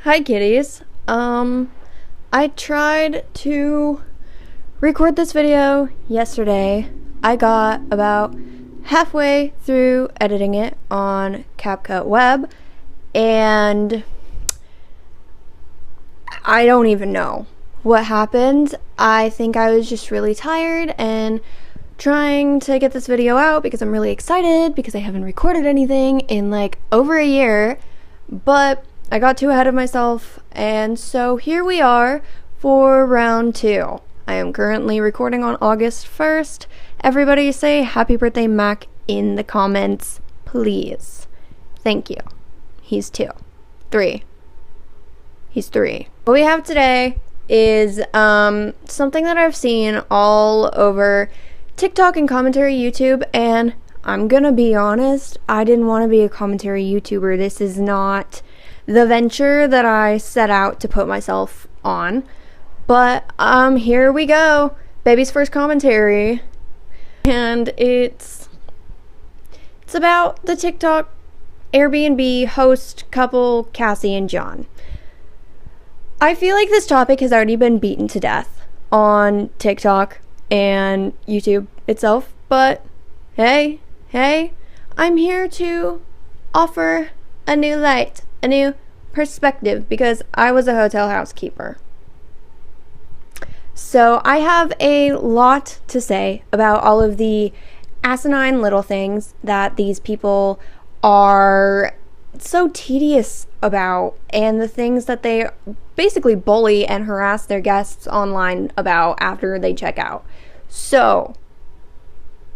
Hi kitties. I tried to record this video yesterday. I got about halfway through editing it on CapCut Web, and I don't even know what happened. I think I was just really tired and trying to get this video out because I'm really excited because I haven't recorded anything in like over a year, but I got too ahead of myself, and so here we are for round 2. I am currently recording on August 1st. Everybody say happy birthday Mac in the comments, please. Thank you. He's 2. 3. He's 3. What we have today is something that I've seen all over TikTok and commentary YouTube, and I'm gonna be honest, I didn't want to be a commentary YouTuber. This is not the venture that I set out to put myself on, but here we go. Baby's first commentary, and it's about the TikTok Airbnb host couple Cassie and John. I feel like this topic has already been beaten to death on TikTok and YouTube itself, but hey, I'm here to offer a new light, a new perspective, because I was a hotel housekeeper. So I have a lot to say about all of the asinine little things that these people are so tedious about, and the things that they basically bully and harass their guests online about after they check out. So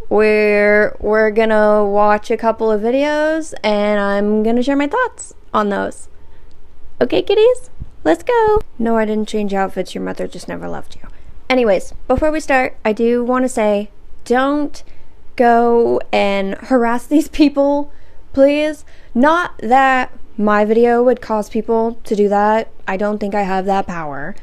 we're gonna watch a couple of videos, and I'm gonna share my thoughts on those. Okay, kitties, let's go. No, I didn't change outfits. Your mother just never loved you. Anyways, before we start, I do want to say, don't go and harass these people, please. Not that my video would cause people to do that. I don't think I have that power.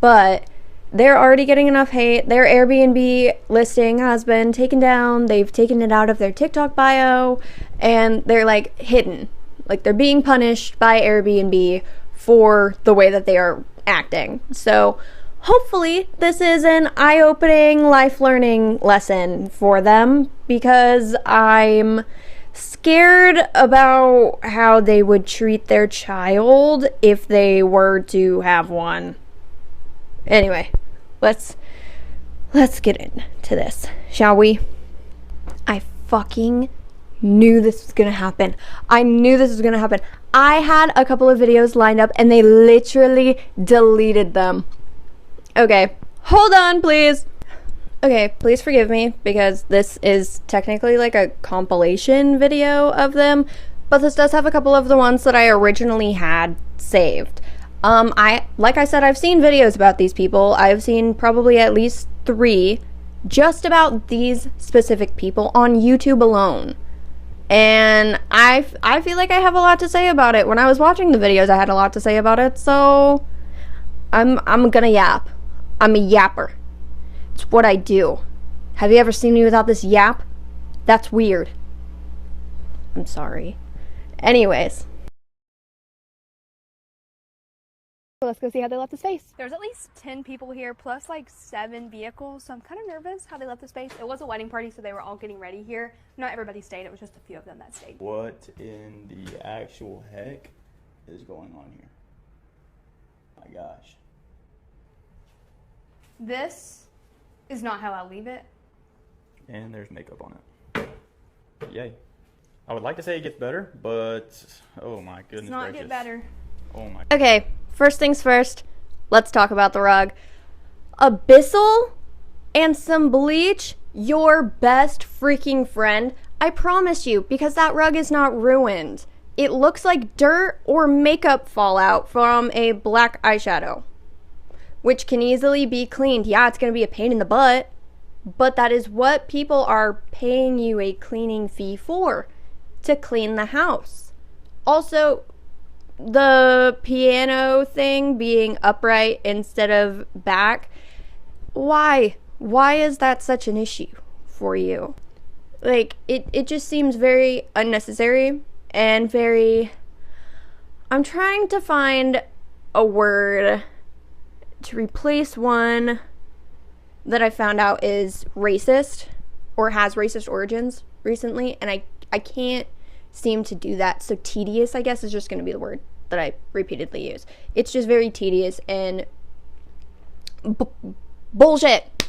But they're already getting enough hate. Their Airbnb listing has been taken down. They've taken it out of their TikTok bio, and they're like hidden. Like they're being punished by Airbnb for the way that they are acting. So hopefully this is an eye-opening life learning lesson for them, because I'm scared about how they would treat their child if they were to have one. Anyway, let's get into this, shall we? I fucking knew this was gonna happen. I knew this was gonna happen. I had a couple of videos lined up and they literally deleted them. Okay, hold on, please. Okay, please forgive me, because this is technically like a compilation video of them, but this does have a couple of the ones that I originally had saved. Like I said, I've seen videos about these people. I've seen probably at least 3 just about these specific people on YouTube alone. And I feel like I have a lot to say about it. When I was watching the videos, I had a lot to say about it, so I'm gonna yap. I'm a yapper. It's what I do. Have you ever seen me without this yap? That's weird. I'm sorry. Anyways. Let's go see how they left the space. There's at least 10 people here, plus like 7 vehicles, so I'm kind of nervous how they left the space. It was a wedding party, so they were all getting ready here. Not everybody stayed, it was just a few of them that stayed. What in the actual heck is going on here? My gosh. This is not how I leave it. And there's makeup on it. Yay. I would like to say it gets better, but oh my goodness It's not gracious. get better. Oh my. Okay, first things first, let's talk about the rug. Abyssal and some bleach, your best freaking friend. I promise you, because that rug is not ruined. It looks like dirt or makeup fallout from a black eyeshadow, which can easily be cleaned. Yeah, it's going to be a pain in the butt, but that is what people are paying you a cleaning fee for, to clean the house. Also, the piano thing being upright instead of back, why is that such an issue for you? Like, it just seems very unnecessary and very... I'm trying to find a word to replace one that I found out is racist or has racist origins recently, and I can't seem to do that. So tedious, I guess, is just going to be the word that I repeatedly use. It's just very tedious and bullshit.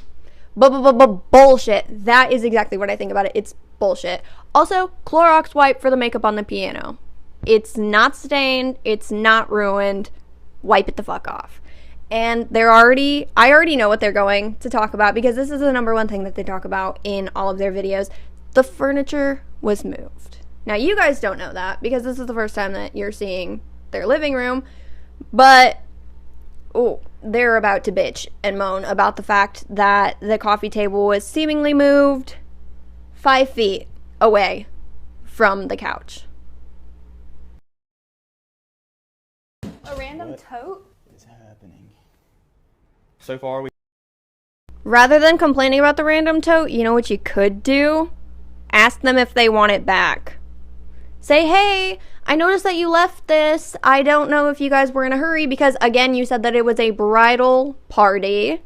Bullshit. That is exactly what I think about it. It's bullshit. Also, Clorox wipe for the makeup on the piano. It's not stained. It's not ruined. Wipe it the fuck off. And I already know what they're going to talk about, because this is the number one thing that they talk about in all of their videos. The furniture was moved. Now, you guys don't know that, because this is the first time that you're seeing their living room, but they're about to bitch and moan about the fact that the coffee table was seemingly moved 5 feet away from the couch. A random tote? What is happening? So far, Rather than complaining about the random tote, you know what you could do? Ask them if they want it back. Say, hey, I noticed that you left this. I don't know if you guys were in a hurry, because, again, you said that it was a bridal party.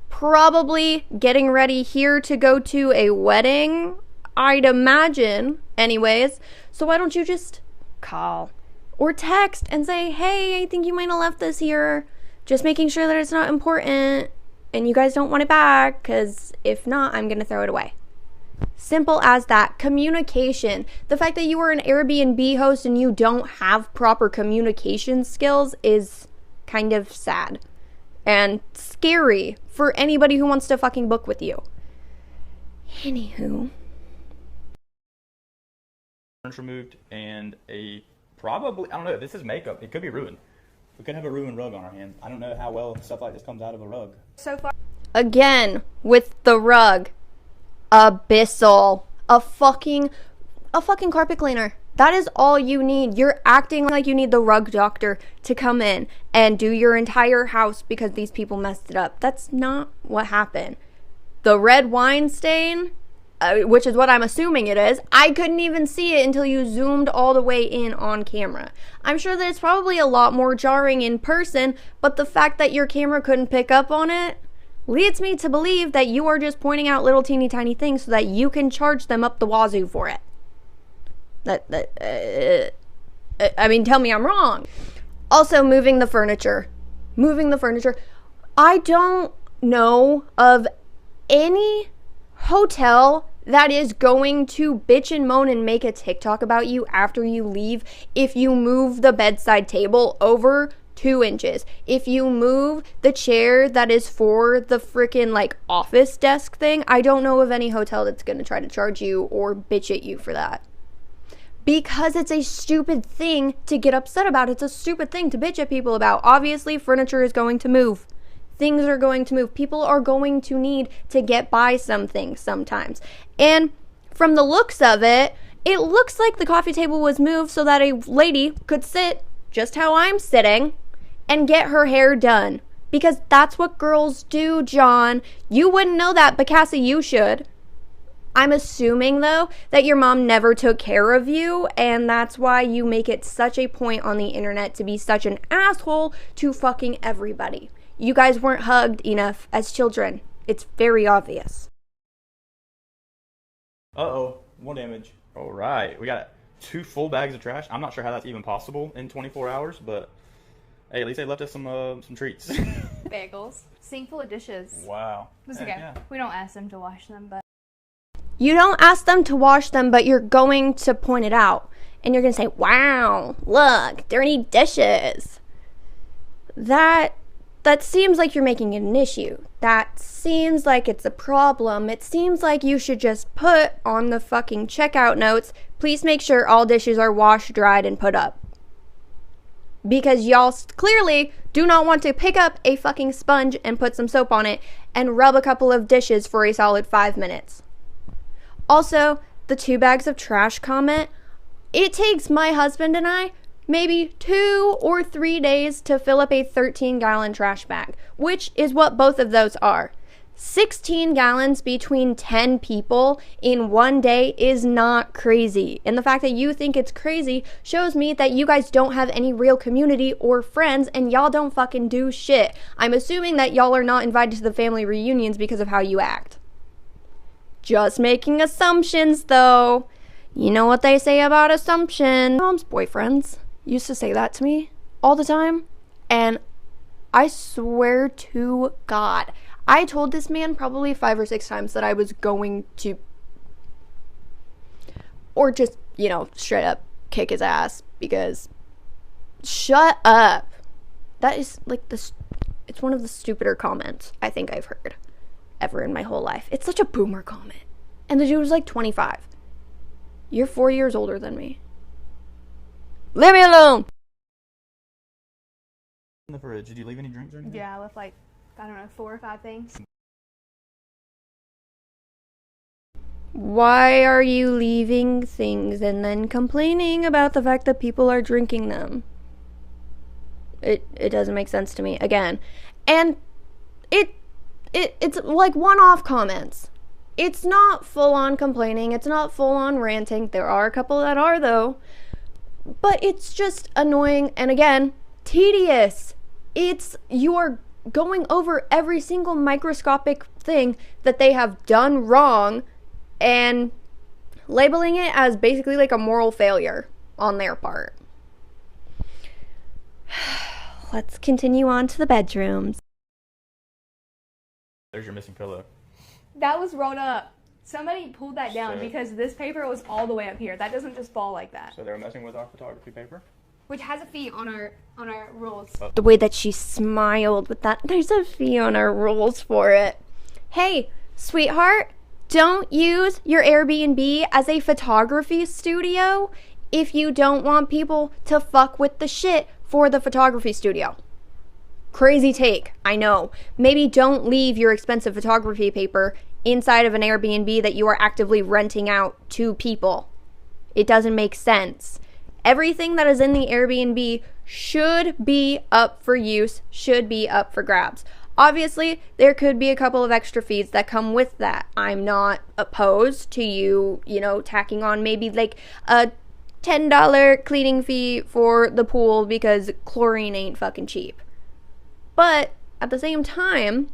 Probably getting ready here to go to a wedding, I'd imagine, anyways. So why don't you just call or text and say, hey, I think you might have left this here. Just making sure that it's not important and you guys don't want it back, because if not, I'm going to throw it away. Simple as that. Communication. The fact that you are an Airbnb host and you don't have proper communication skills is kind of sad and scary for anybody who wants to fucking book with you. Anywho. furniture moved and probably, I don't know, this is makeup. It could be ruined. We could have a ruined rug on our hands. I don't know how well stuff like this comes out of a rug. So far. Again, with the rug. Abyssal. A fucking carpet cleaner. That is all you need. You're acting like you need the rug doctor to come in and do your entire house because these people messed it up. That's not what happened. The red wine stain, which is what I'm assuming it is, I couldn't even see it until you zoomed all the way in on camera. I'm sure that it's probably a lot more jarring in person, but the fact that your camera couldn't pick up on it leads me to believe that you are just pointing out little teeny tiny things so that you can charge them up the wazoo for it. I mean, tell me I'm wrong. Also, moving the furniture. I don't know of any hotel that is going to bitch and moan and make a TikTok about you after you leave if you move the bedside table over 2 inches. If you move the chair that is for the freaking like office desk thing, I don't know of any hotel that's going to try to charge you or bitch at you for that. Because it's a stupid thing to get upset about. It's a stupid thing to bitch at people about. Obviously, furniture is going to move. Things are going to move. People are going to need to get by some things sometimes. And from the looks of it, it looks like the coffee table was moved so that a lady could sit just how I'm sitting and get her hair done. Because that's what girls do, John. You wouldn't know that, but Cassie, you should. I'm assuming, though, that your mom never took care of you, and that's why you make it such a point on the internet to be such an asshole to fucking everybody. You guys weren't hugged enough as children. It's very obvious. Uh-oh, more damage. All right, we got 2 full bags of trash. I'm not sure how that's even possible in 24 hours, but hey, at least they left us some treats. Bagels. Sink full of dishes. Wow. It's okay. Yeah. We don't ask them to wash them, but. You don't ask them to wash them, but you're going to point it out. And you're going to say, wow, look, dirty dishes. That seems like you're making it an issue. That seems like it's a problem. It seems like you should just put on the fucking checkout notes, please make sure all dishes are washed, dried, and put up. Because y'all clearly do not want to pick up a fucking sponge and put some soap on it and rub a couple of dishes for a solid 5 minutes. Also, the 2 bags of trash comment, it takes my husband and I maybe 2 or 3 days to fill up a 13-gallon trash bag, which is what both of those are. 16 gallons between 10 people in one day is not crazy. And the fact that you think it's crazy shows me that you guys don't have any real community or friends and y'all don't fucking do shit. I'm assuming that y'all are not invited to the family reunions because of how you act. Just making assumptions though. You know what they say about assumption. My mom's boyfriends used to say that to me all the time. And I swear to God, I told this man probably 5 or 6 times that I was going to, or just, you know, straight up kick his ass, because shut up. That is like this, it's one of the stupider comments I think I've heard ever in my whole life. It's such a boomer comment. And the dude was like 25. You're 4 years older than me. Leave me alone. In the fridge, did you leave any drinks or anything? Yeah, I left like, I don't know, 4 or 5 things. Why are you leaving things and then complaining about the fact that people are drinking them? It doesn't make sense to me. Again. And it's like one-off comments. It's not full-on complaining. It's not full-on ranting. There are a couple that are, though. But it's just annoying and, again, tedious. You are going over every single microscopic thing that they have done wrong and labeling it as basically like a moral failure on their part. Let's continue on to the bedrooms. There's your missing pillow. That was rolled up. Somebody pulled that down So- because this paper was all the way up here. That doesn't just fall like that. So they were messing with our photography paper? Which has a fee on our rules. The way that she smiled with that, there's a fee on our rules for it. Hey, sweetheart, don't use your Airbnb as a photography studio if you don't want people to fuck with the shit for the photography studio. Crazy take, I know. Maybe don't leave your expensive photography paper inside of an Airbnb that you are actively renting out to people. It doesn't make sense. Everything that is in the Airbnb should be up for use, should be up for grabs. Obviously, there could be a couple of extra fees that come with that. I'm not opposed to you tacking on maybe like a $10 cleaning fee for the pool because chlorine ain't fucking cheap. But at the same time,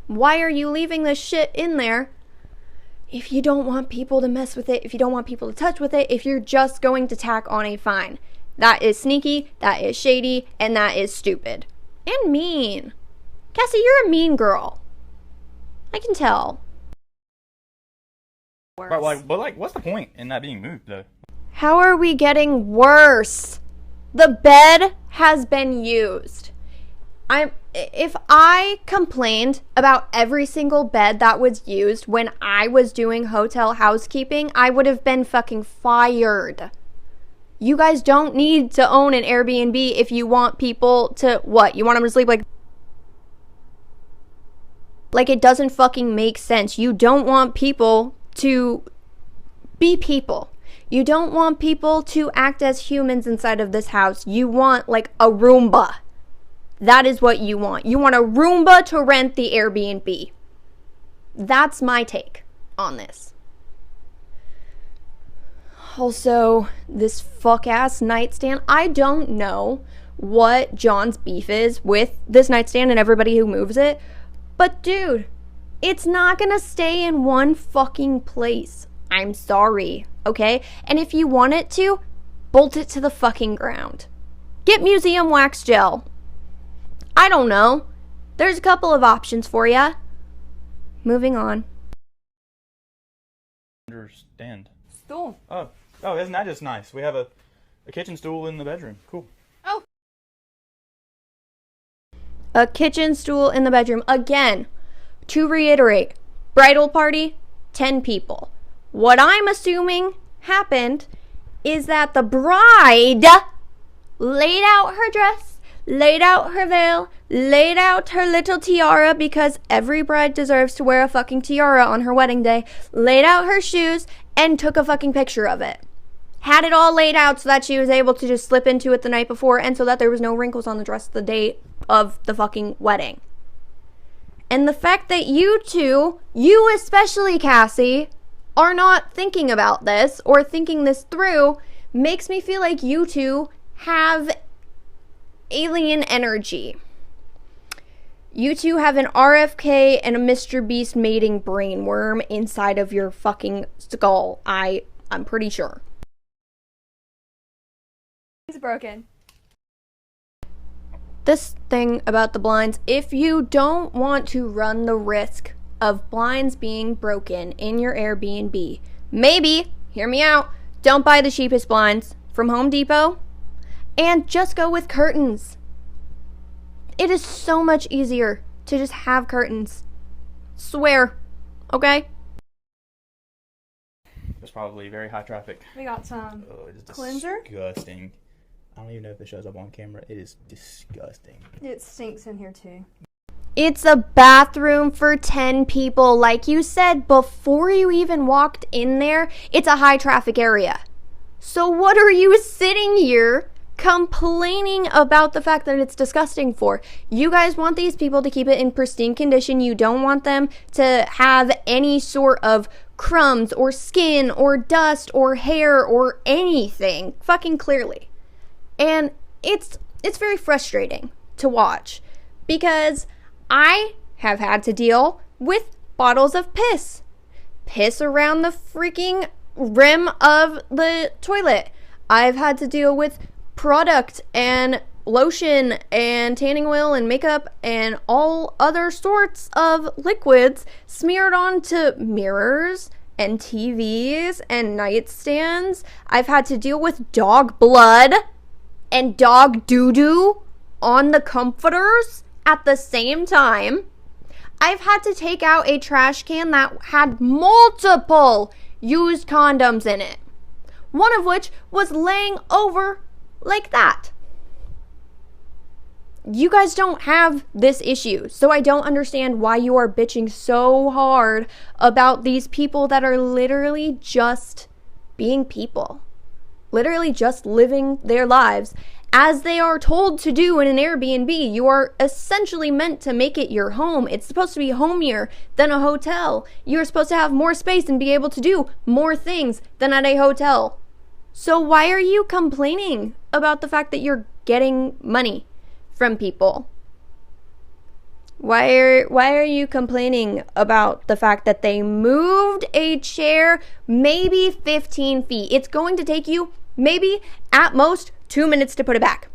why are you leaving this shit in there if you don't want people to mess with it, if you don't want people to touch with it, if you're just going to tack on a fine? That is sneaky, that is shady, and that is stupid. And mean. Cassie, you're a mean girl. I can tell. But what's the point in that being moved, though? How are we getting worse? The bed has been used. If I complained about every single bed that was used when I was doing hotel housekeeping, I would have been fucking fired. You guys don't need to own an Airbnb if you want people to, what? You want them to sleep like it doesn't fucking make sense. You don't want people to be people. You don't want people to act as humans inside of this house. You want like a Roomba. That is what you want. You want a Roomba to rent the Airbnb. That's my take on this. Also, this fuck-ass nightstand. I don't know what John's beef is with this nightstand and everybody who moves it. But dude, it's not gonna stay in one fucking place. I'm sorry, okay? And if you want it to, bolt it to the fucking ground. Get museum wax gel. I don't know. There's a couple of options for ya. Moving on. Understand. Stool. Oh, isn't that just nice? We have a kitchen stool in the bedroom. Cool. Oh. A kitchen stool in the bedroom. Again, to reiterate, bridal party, 10 people. What I'm assuming happened is that the bride laid out her dress, laid out her veil, laid out her little tiara, because every bride deserves to wear a fucking tiara on her wedding day, laid out her shoes, and took a fucking picture of it. Had it all laid out so that she was able to just slip into it the night before, and so that there was no wrinkles on the dress the day of the fucking wedding. And the fact that you two, you especially Cassie, are not thinking about this or thinking this through makes me feel like you two have alien energy. You two have an RFK and a Mr. Beast mating brain worm inside of your fucking skull. I'm pretty sure. It's broken. This thing about the blinds, if you don't want to run the risk of blinds being broken in your Airbnb, maybe, hear me out, don't buy the cheapest blinds from Home Depot and just go with curtains. It is so much easier to just have curtains. Swear. Okay? It's probably very high traffic. We got some It is cleanser. disgusting. I don't even know if it shows up on camera. It is disgusting. It stinks in here too. It's a bathroom for 10 people. Like you said before you even walked in there, it's a high traffic area. So what are you sitting here complaining about the fact that it's disgusting for? You guys want these people to keep it in pristine condition. You don't want them to have any sort of crumbs or skin or dust or hair or anything, fucking clearly. And it's very frustrating to watch because I have had to deal with bottles of piss around the freaking rim of the toilet. I've had to deal with product and lotion and tanning oil and makeup and all other sorts of liquids smeared onto mirrors and TVs and nightstands. I've had to deal with dog blood and dog doo-doo on the comforters at the same time. I've had to take out a trash can that had multiple used condoms in it, one of which was laying over like that. You guys don't have this issue, so I don't understand why you are bitching so hard about these people that are literally just being people. Literally just living their lives as they are told to do in an Airbnb. You are essentially meant to make it your home. It's supposed to be homier than a hotel. You're supposed to have more space and be able to do more things than at a hotel. So why are you complaining about the fact that you're getting money from people? Why are you complaining about the fact that they moved a chair maybe 15 feet? It's going to take you maybe at most 2 minutes to put it back.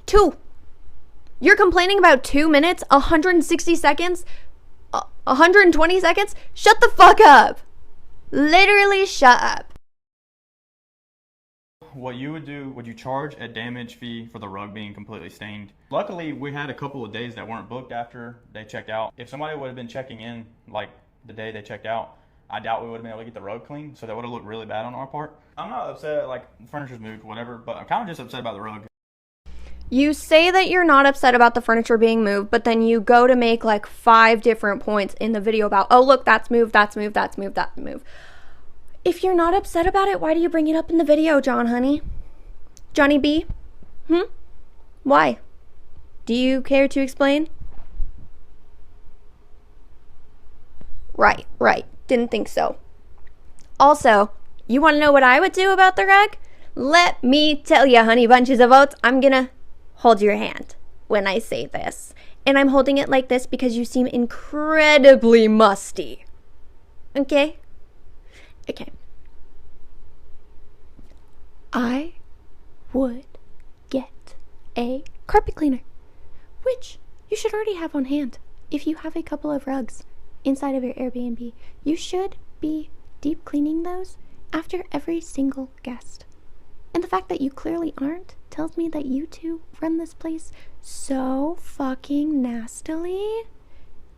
2. You're complaining about 2 minutes, 160 seconds, 120 seconds? Shut the fuck up. Literally shut up. What you would do, would you charge a damage fee for the rug being completely stained? Luckily, we had a couple of days that weren't booked after they checked out. If somebody would have been checking in like the day they checked out, I doubt we would have been able to get the rug clean, so that would have looked really bad on our part. I'm not upset, like, the furniture's moved, whatever, but I'm kind of just upset about the rug. You say that you're not upset about the furniture being moved, but then you go to make like 5 different points in the video about, oh, look, that's moved, that's moved, that's moved, that's moved. If you're not upset about it, why do you bring it up in the video, John, honey? Johnny B? Why? Do you care to explain? Right. Didn't think so. Also, you want to know what I would do about the rug? Let me tell you, honey bunches of oats, I'm gonna hold your hand when I say this. And I'm holding it like this because you seem incredibly musty. Okay? Okay. I would get a carpet cleaner, which you should already have on hand. If you have a couple of rugs inside of your Airbnb, you should be deep cleaning those after every single guest. And the fact that you clearly aren't tells me that you two run this place so fucking nastily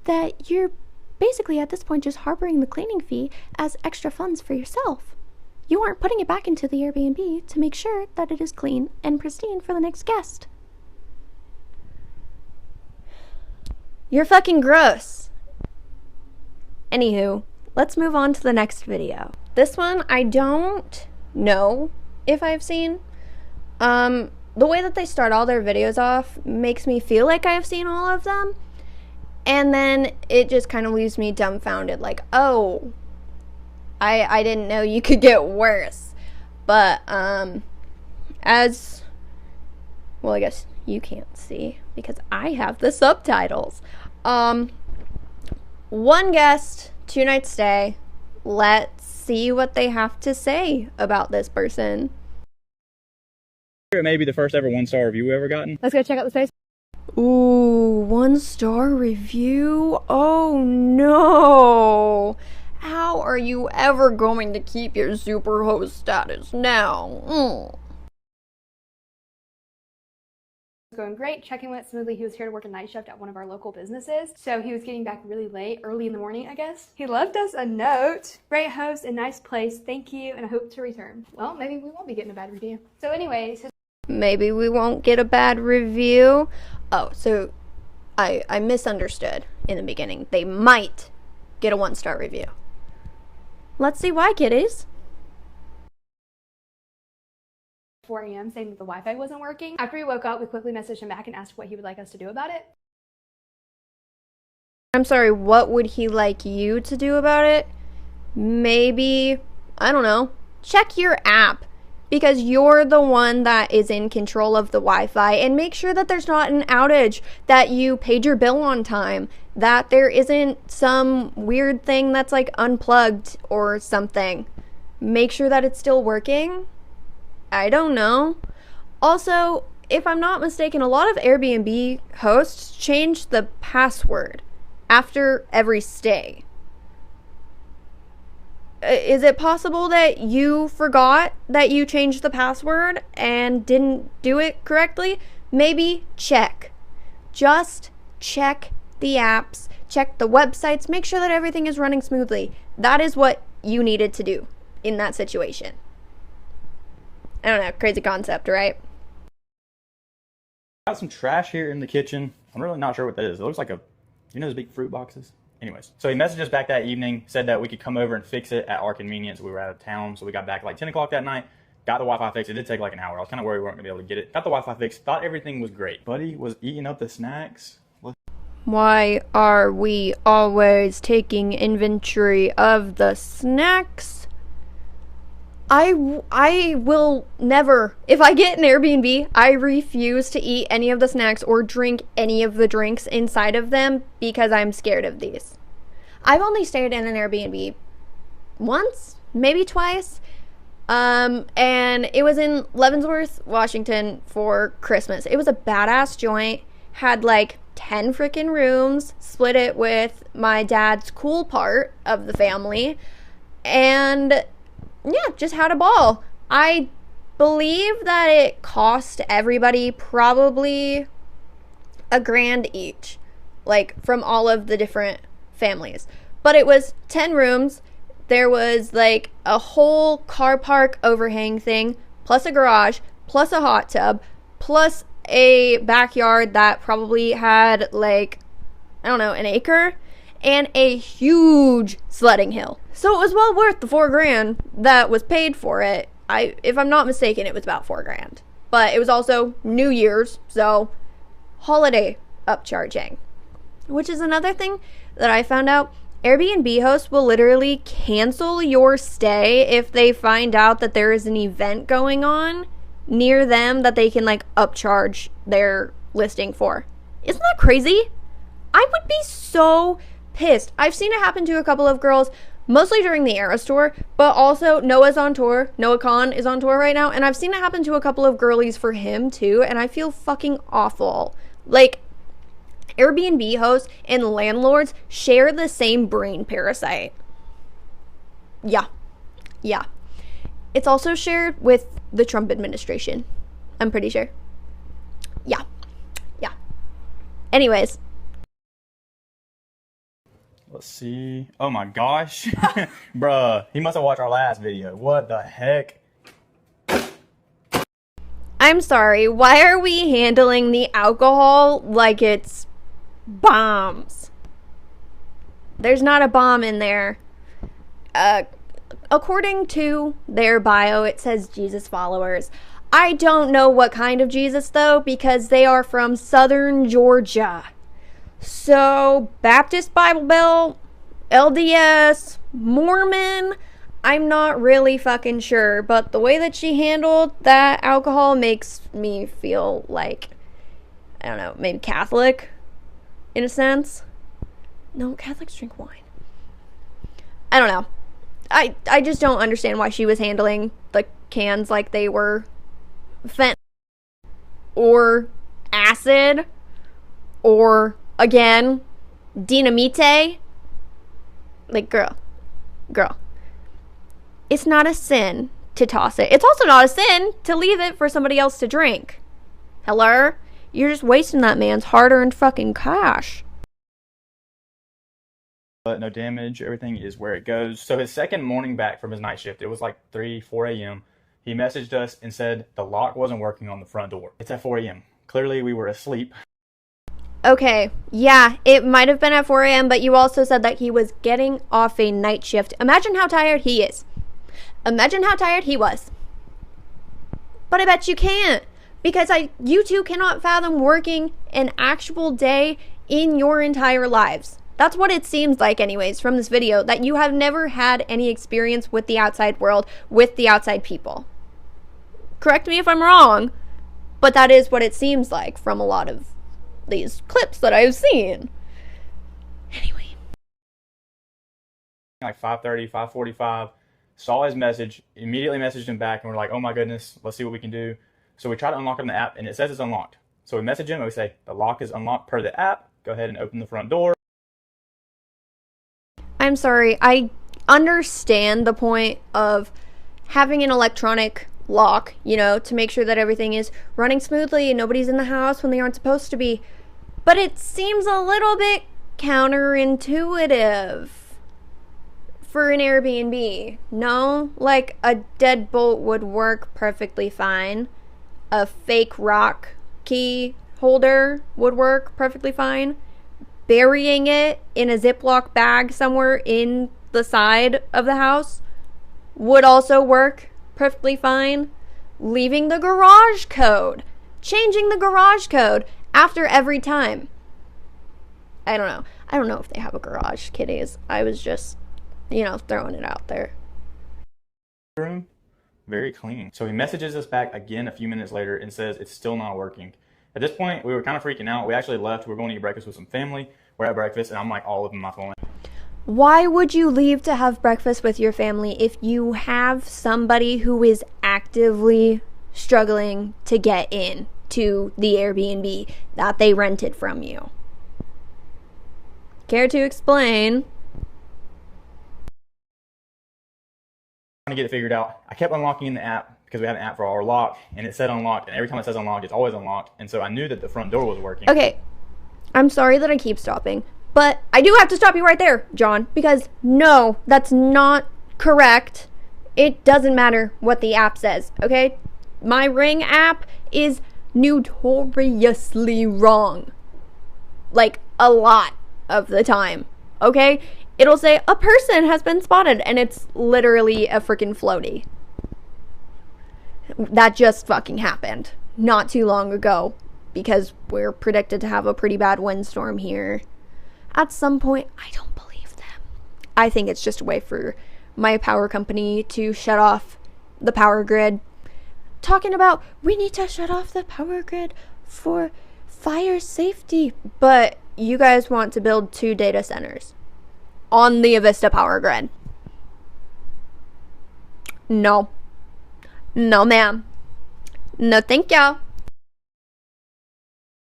that you're basically at this point just harboring the cleaning fee as extra funds for yourself. You aren't putting it back into the Airbnb to make sure that it is clean and pristine for the next guest. You're fucking gross. Anywho, let's move on to the next video. This one I don't know if I've seen. The way that they start all their videos off makes me feel like I've seen all of them. And then it just kind of leaves me dumbfounded, like, oh, I didn't know you could get worse. But, as, well, I guess you can't see because I have the subtitles. 1 guest, 2 night stay. Let's see what they have to say about this person. It may be the first ever 1-star review we ever gotten. Let's go check out the space. Ooh, 1-star review? Oh no! How are you ever going to keep your superhost status now? Going great. Check-in went smoothly. He was here to work a night shift at one of our local businesses, so he was getting back really late, early in the morning, I guess. He left us a note. Great host and nice place. Thank you, and I hope to return. Well, maybe we won't be getting a bad review. So anyways, Maybe we won't get a bad review. Oh, so I misunderstood in the beginning. They might get a 1-star review. Let's see why, kiddies. 4 a.m. saying that the Wi-Fi wasn't working. After we woke up, we quickly messaged him back and asked what he would like us to do about it. I'm sorry, what would he like you to do about it? Maybe, I don't know, check your app. Because you're the one that is in control of the Wi-Fi, and make sure that there's not an outage, that you paid your bill on time, that there isn't some weird thing that's like unplugged or something. Make sure that it's still working. I don't know. Also, if I'm not mistaken, a lot of Airbnb hosts change the password after every stay. Is it possible that you forgot that you changed the password and didn't do it correctly? Maybe check. Just check the apps, check the websites, make sure that everything is running smoothly. That is what you needed to do in that situation. I don't know, crazy concept, right? Got some trash here in the kitchen. I'm really not sure what that is. It looks like those big fruit boxes? Anyways, so he messaged us back that evening, said that we could come over and fix it at our convenience. We were out of town, so we got back like 10 o'clock that night, got the Wi-Fi fixed. It did take like an hour. I was kind of worried we weren't going to be able to get it. Got the Wi-Fi fixed, thought everything was great. Buddy was eating up the snacks. Why are we always taking inventory of the snacks? I will never, if I get an Airbnb, I refuse to eat any of the snacks or drink any of the drinks inside of them because I'm scared of these. I've only stayed in an Airbnb once, maybe twice, and it was in Leavenworth, Washington for Christmas. It was a badass joint, had like 10 freaking rooms, split it with my dad's cool part of the family, and yeah, just had a ball. I believe that it cost everybody probably $1,000 each, like from all of the different families. But it was 10 rooms. There was like a whole car park overhang thing, plus a garage, plus a hot tub, plus a backyard that probably had like, I don't know, an acre, and a huge sledding hill. So it was well worth the $4,000 that was paid for it. If I'm not mistaken, it was about $4,000. But it was also New Year's, so holiday upcharging. Which is another thing that I found out. Airbnb hosts will literally cancel your stay if they find out that there is an event going on near them that they can like upcharge their listing for. Isn't that crazy? I would be so pissed. I've seen it happen to a couple of girls, mostly during the Eras tour, but also Noah's on tour. Noah Khan is on tour right now, and I've seen it happen to a couple of girlies for him too, and I feel fucking awful. Like, Airbnb hosts and landlords share the same brain parasite. Yeah. It's also shared with the Trump administration, I'm pretty sure. Yeah. Anyways. Let's see. Oh my gosh. Bruh, he must have watched our last video. What the heck? I'm sorry, why are we handling the alcohol like it's bombs? There's not a bomb in there. According to their bio, it says Jesus followers. I don't know what kind of Jesus though, because they are from southern Georgia. So, Baptist Bible Belt, LDS, Mormon, I'm not really fucking sure, but the way that she handled that alcohol makes me feel like, I don't know, maybe Catholic, in a sense. No, Catholics drink wine. I don't know. I just don't understand why she was handling the cans like they were fentanyl or acid or, again, dynamite. Like, girl. It's not a sin to toss it. It's also not a sin to leave it for somebody else to drink. Hello? You're just wasting that man's hard-earned fucking cash. But no damage, everything is where it goes. So his second morning back from his night shift, it was like 4 a.m. He messaged us and said the lock wasn't working on the front door. It's at 4 a.m. Clearly we were asleep. Okay, yeah, it might have been at 4 a.m., but you also said that he was getting off a night shift. Imagine how tired he is. Imagine how tired he was. But I bet you can't, because you two cannot fathom working an actual day in your entire lives. That's what it seems like anyways from this video, that you have never had any experience with the outside world, with the outside people. Correct me if I'm wrong, but that is what it seems like from a lot of these clips that I've seen. Anyway. Like 5:30, 5:45, saw his message, immediately messaged him back, and we're like, oh my goodness, let's see what we can do. So we try to unlock it in the app, and it says it's unlocked. So we message him, and we say, the lock is unlocked per the app. Go ahead and open the front door. I'm sorry, I understand the point of having an electronic lock, you know, to make sure that everything is running smoothly and nobody's in the house when they aren't supposed to be. But it seems a little bit counterintuitive for an Airbnb. No? Like, a deadbolt would work perfectly fine. A fake rock key holder would work perfectly fine. Burying it in a Ziploc bag somewhere in the side of the house would also work perfectly fine. Leaving the garage code, changing the garage code after every time. I don't know if they have a garage, kiddies. I was just, throwing it out there. Room, very clean. So he messages us back again a few minutes later and says it's still not working. At this point, we were kind of freaking out. We actually left. We were going to eat breakfast with some family. We're at breakfast, and I'm like all up in my phone. Why would you leave to have breakfast with your family if you have somebody who is actively struggling to get in to the Airbnb that they rented from you? Care to explain? Trying to get it figured out. I kept unlocking in the app because we have an app for our lock, and it said unlocked, and every time it says unlocked, it's always unlocked, and so I knew that the front door was working. Okay, I'm sorry that I keep stopping, but I do have to stop you right there, John, because no, that's not correct. It doesn't matter what the app says, okay? My Ring app is notoriously wrong. Like, a lot of the time, okay? It'll say, a person has been spotted, and it's literally a freaking floaty. That just fucking happened not too long ago, because we're predicted to have a pretty bad windstorm here at some point. I don't believe them. I think it's just a way for my power company to shut off the power grid. Talking about, we need to shut off the power grid for fire safety. But you guys want to build 2 data centers on the Avista power grid. No. No, ma'am. No, thank you.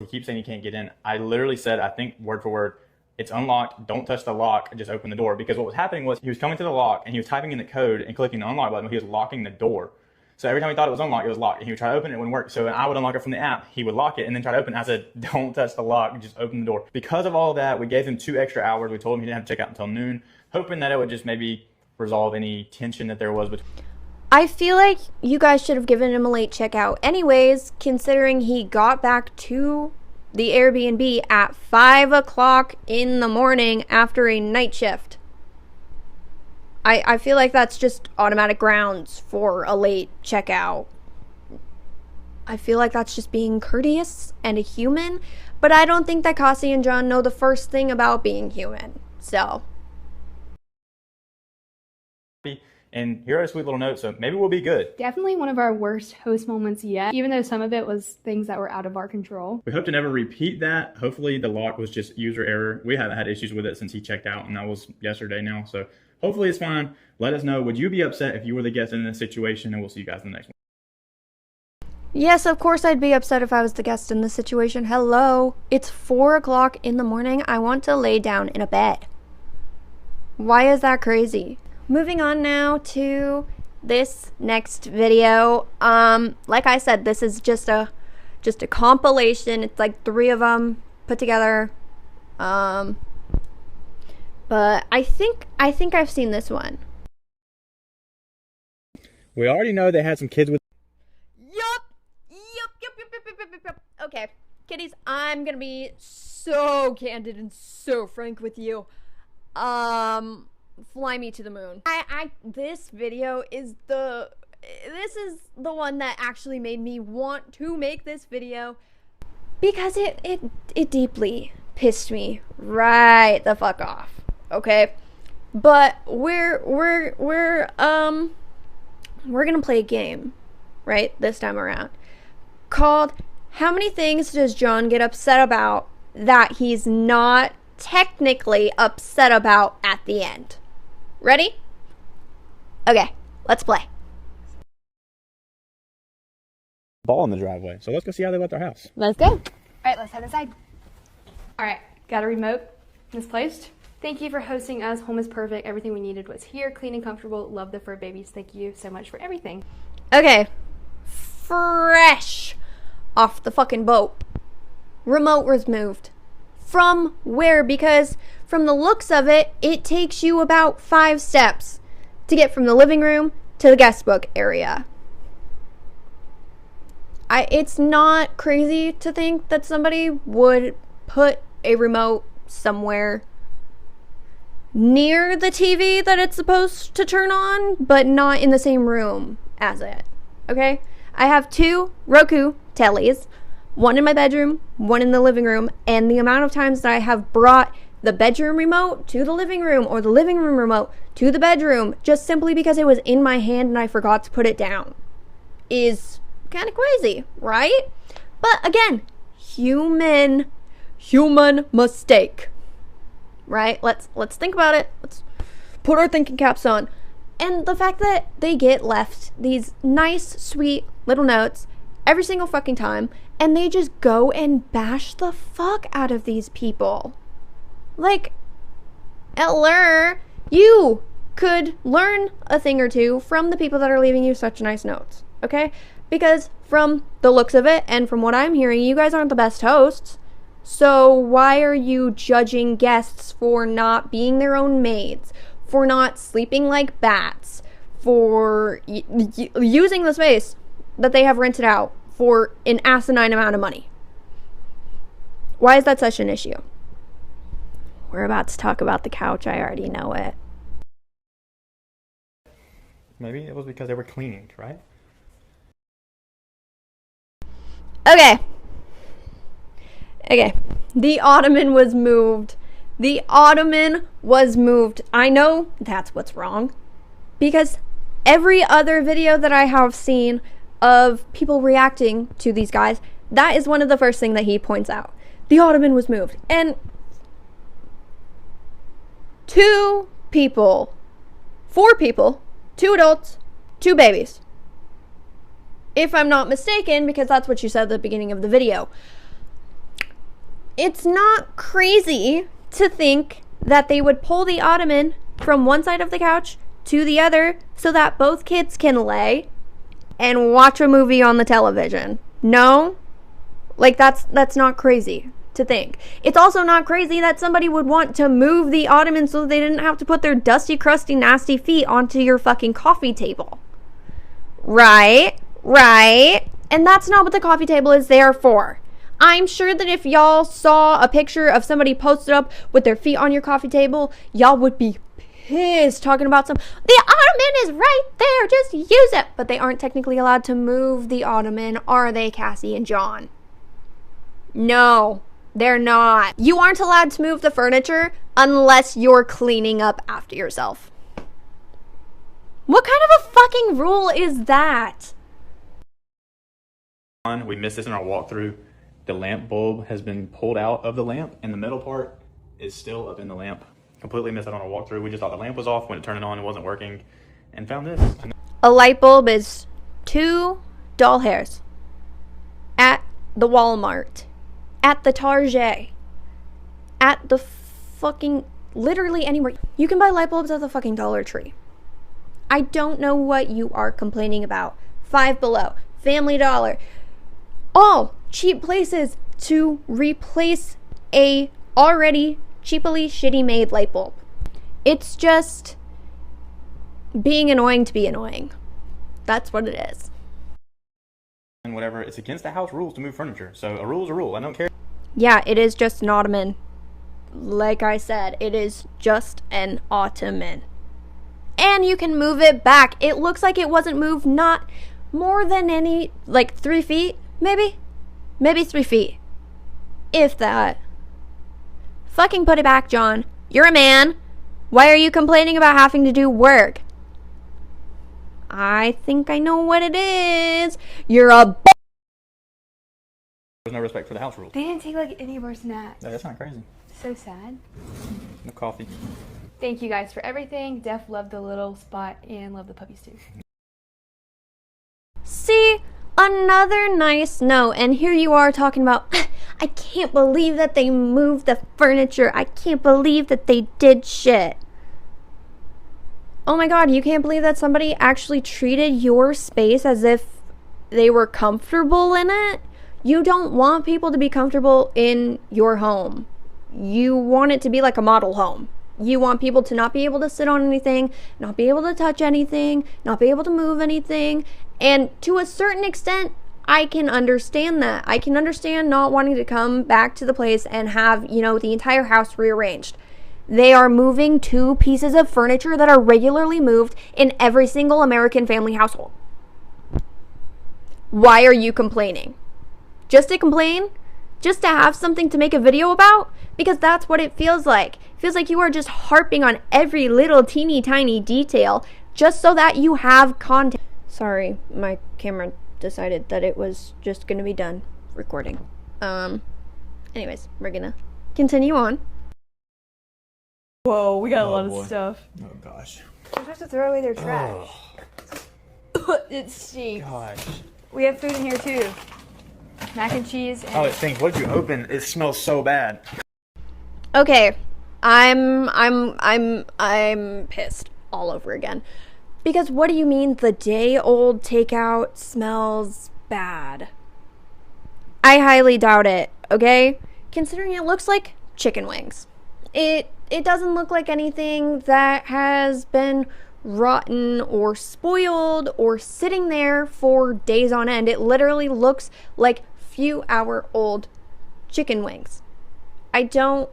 He keeps saying he can't get in. I literally said, I think word for word, it's unlocked, don't touch the lock, just open the door. Because what was happening was he was coming to the lock and he was typing in the code and clicking the unlock button, but he was locking the door. So every time he thought it was unlocked, it was locked. And he would try to open it, it wouldn't work. So I would unlock it from the app, he would lock it and then try to open it. I said, don't touch the lock, just open the door. Because of all of that, we gave him 2 extra hours. We told him he didn't have to check out until noon, hoping that it would just maybe resolve any tension that there was between. I feel like you guys should have given him a late checkout anyways, considering he got back to the Airbnb at 5 o'clock in the morning after a night shift. I feel like that's just automatic grounds for a late checkout. I feel like that's just being courteous and a human, but I don't think that Cassie and John know the first thing about being human. So. And here are a sweet little note, so maybe we'll be good. Definitely one of our worst host moments yet, even though some of it was things that were out of our control. We hope to never repeat that. Hopefully the lock was just user error. We haven't had issues with it since he checked out, and that was yesterday now. So hopefully it's fine. Let us know. Would you be upset if you were the guest in this situation? And we'll see you guys in the next one. Yes, of course I'd be upset if I was the guest in this situation. Hello. It's 4 o'clock in the morning. I want to lay down in a bed. Why is that crazy? Moving on now to this next video. Like I said, this is just a compilation. It's like 3 of them put together. But I think I've seen this one. We already know they had some kids with. Yup. Okay, kiddies, I'm gonna be so candid and so frank with you. Fly me to the moon. This video is the one that actually made me want to make this video, because it deeply pissed me right the fuck off. Okay, but we're gonna play a game, right, this time around, called How Many Things Does John Get Upset About That He's Not Technically Upset About at the End? Ready? Okay, let's play. Ball in the driveway. So let's go see how they left their house. Let's go. All right, let's head inside. All right, got a remote misplaced. Thank you for hosting us. Home is perfect. Everything we needed was here, clean and comfortable. Love the fur babies. Thank you so much for everything. Okay, fresh off the fucking boat. Remote was moved. From where? Because from the looks of it, it takes you about 5 steps to get from the living room to the guest book area. It's not crazy to think that somebody would put a remote somewhere near the TV that it's supposed to turn on, but not in the same room as it. Okay? I have 2 Roku tellies, one in my bedroom, one in the living room, and the amount of times that I have brought the bedroom remote to the living room or the living room remote to the bedroom just simply because it was in my hand and I forgot to put it down is kind of crazy, right? But again, human mistake, right? Let's think about it. Let's put our thinking caps on. And the fact that they get left these nice, sweet little notes every single fucking time, and they just go and bash the fuck out of these people. Like, you could learn a thing or two from the people that are leaving you such nice notes, okay? Because from the looks of it, and from what I'm hearing, you guys aren't the best hosts. So why are you judging guests for not being their own maids, for not sleeping like bats, for using the space that they have rented out for an asinine amount of money? Why is that such an issue? We're about to talk about the couch. I already know it. Maybe it was because they were cleaning, right? Okay. The ottoman was moved. I know that's what's wrong, because every other video that I have seen of people reacting to these guys, that is one of the first things that he points out. The ottoman was moved. And 4 people, 2 adults, 2 babies. If I'm not mistaken, because that's what you said at the beginning of the video. It's not crazy to think that they would pull the ottoman from one side of the couch to the other so that both kids can lay and watch a movie on the television. No? Like, that's not crazy to think. It's also not crazy that somebody would want to move the ottoman so they didn't have to put their dusty, crusty, nasty feet onto your fucking coffee table. Right? And that's not what the coffee table is there for. I'm sure that if y'all saw a picture of somebody posted up with their feet on your coffee table, y'all would be pissed talking about the ottoman is right there, just use it. But they aren't technically allowed to move the ottoman, are they, Cassie and John? No, they're not. You aren't allowed to move the furniture unless you're cleaning up after yourself. What kind of a fucking rule is that? We missed this in our walkthrough. The lamp bulb has been pulled out of the lamp, and the metal part is still up in the lamp. Completely missed it on our walkthrough. We just thought the lamp was off. When it turned it on, it wasn't working, and found this. A light bulb is 2 doll hairs at the Walmart, at the Target, at the fucking literally anywhere. You can buy light bulbs at the fucking Dollar Tree. I don't know what you are complaining about. Five Below, Family Dollar, all cheap places to replace a already cheaply shitty made light bulb. It's just being annoying to be annoying. That's what it is. And whatever, it's against the house rules to move furniture. So a rule is a rule. I don't care. Yeah, it is just an ottoman. Like I said, it is just an ottoman. And you can move it back. It looks like it wasn't moved not more than like 3 feet, maybe? Maybe 3 feet. If that. Fucking put it back, John. You're a man. Why are you complaining about having to do work? I think I know what it is. You're a There's no respect for the house rules. They didn't take like any of our snacks. That's not crazy. So sad. No coffee. Thank you guys for everything. Def loved the little spot and loved the puppies too. See, another nice note, and here you are talking about, I can't believe that they moved the furniture. I can't believe that they did shit. Oh my god, you can't believe that somebody actually treated your space as if they were comfortable in it? You don't want people to be comfortable in your home. You want it to be like a model home. You want people to not be able to sit on anything, not be able to touch anything, not be able to move anything. And to a certain extent, I can understand that. I can understand not wanting to come back to the place and have, the entire house rearranged. They are moving 2 pieces of furniture that are regularly moved in every single American family household. Why are you complaining? Just to complain? Just to have something to make a video about? Because that's what it feels like. It feels like you are just harping on every little teeny tiny detail just so that you have content. Sorry, my camera decided that it was just gonna be done recording. Anyways, we're gonna continue on. Whoa, we got a lot of stuff. Oh gosh. We're supposed to throw away their trash. It stinks. Gosh. We have food in here too. Mac and cheese. And It stinks. What did you open? It smells so bad. Okay, I'm pissed all over again. Because what do you mean the day-old takeout smells bad? I highly doubt it, okay? Considering it looks like chicken wings. It doesn't look like anything that has been rotten or spoiled or sitting there for days on end. It literally looks like few-hour-old chicken wings. I don't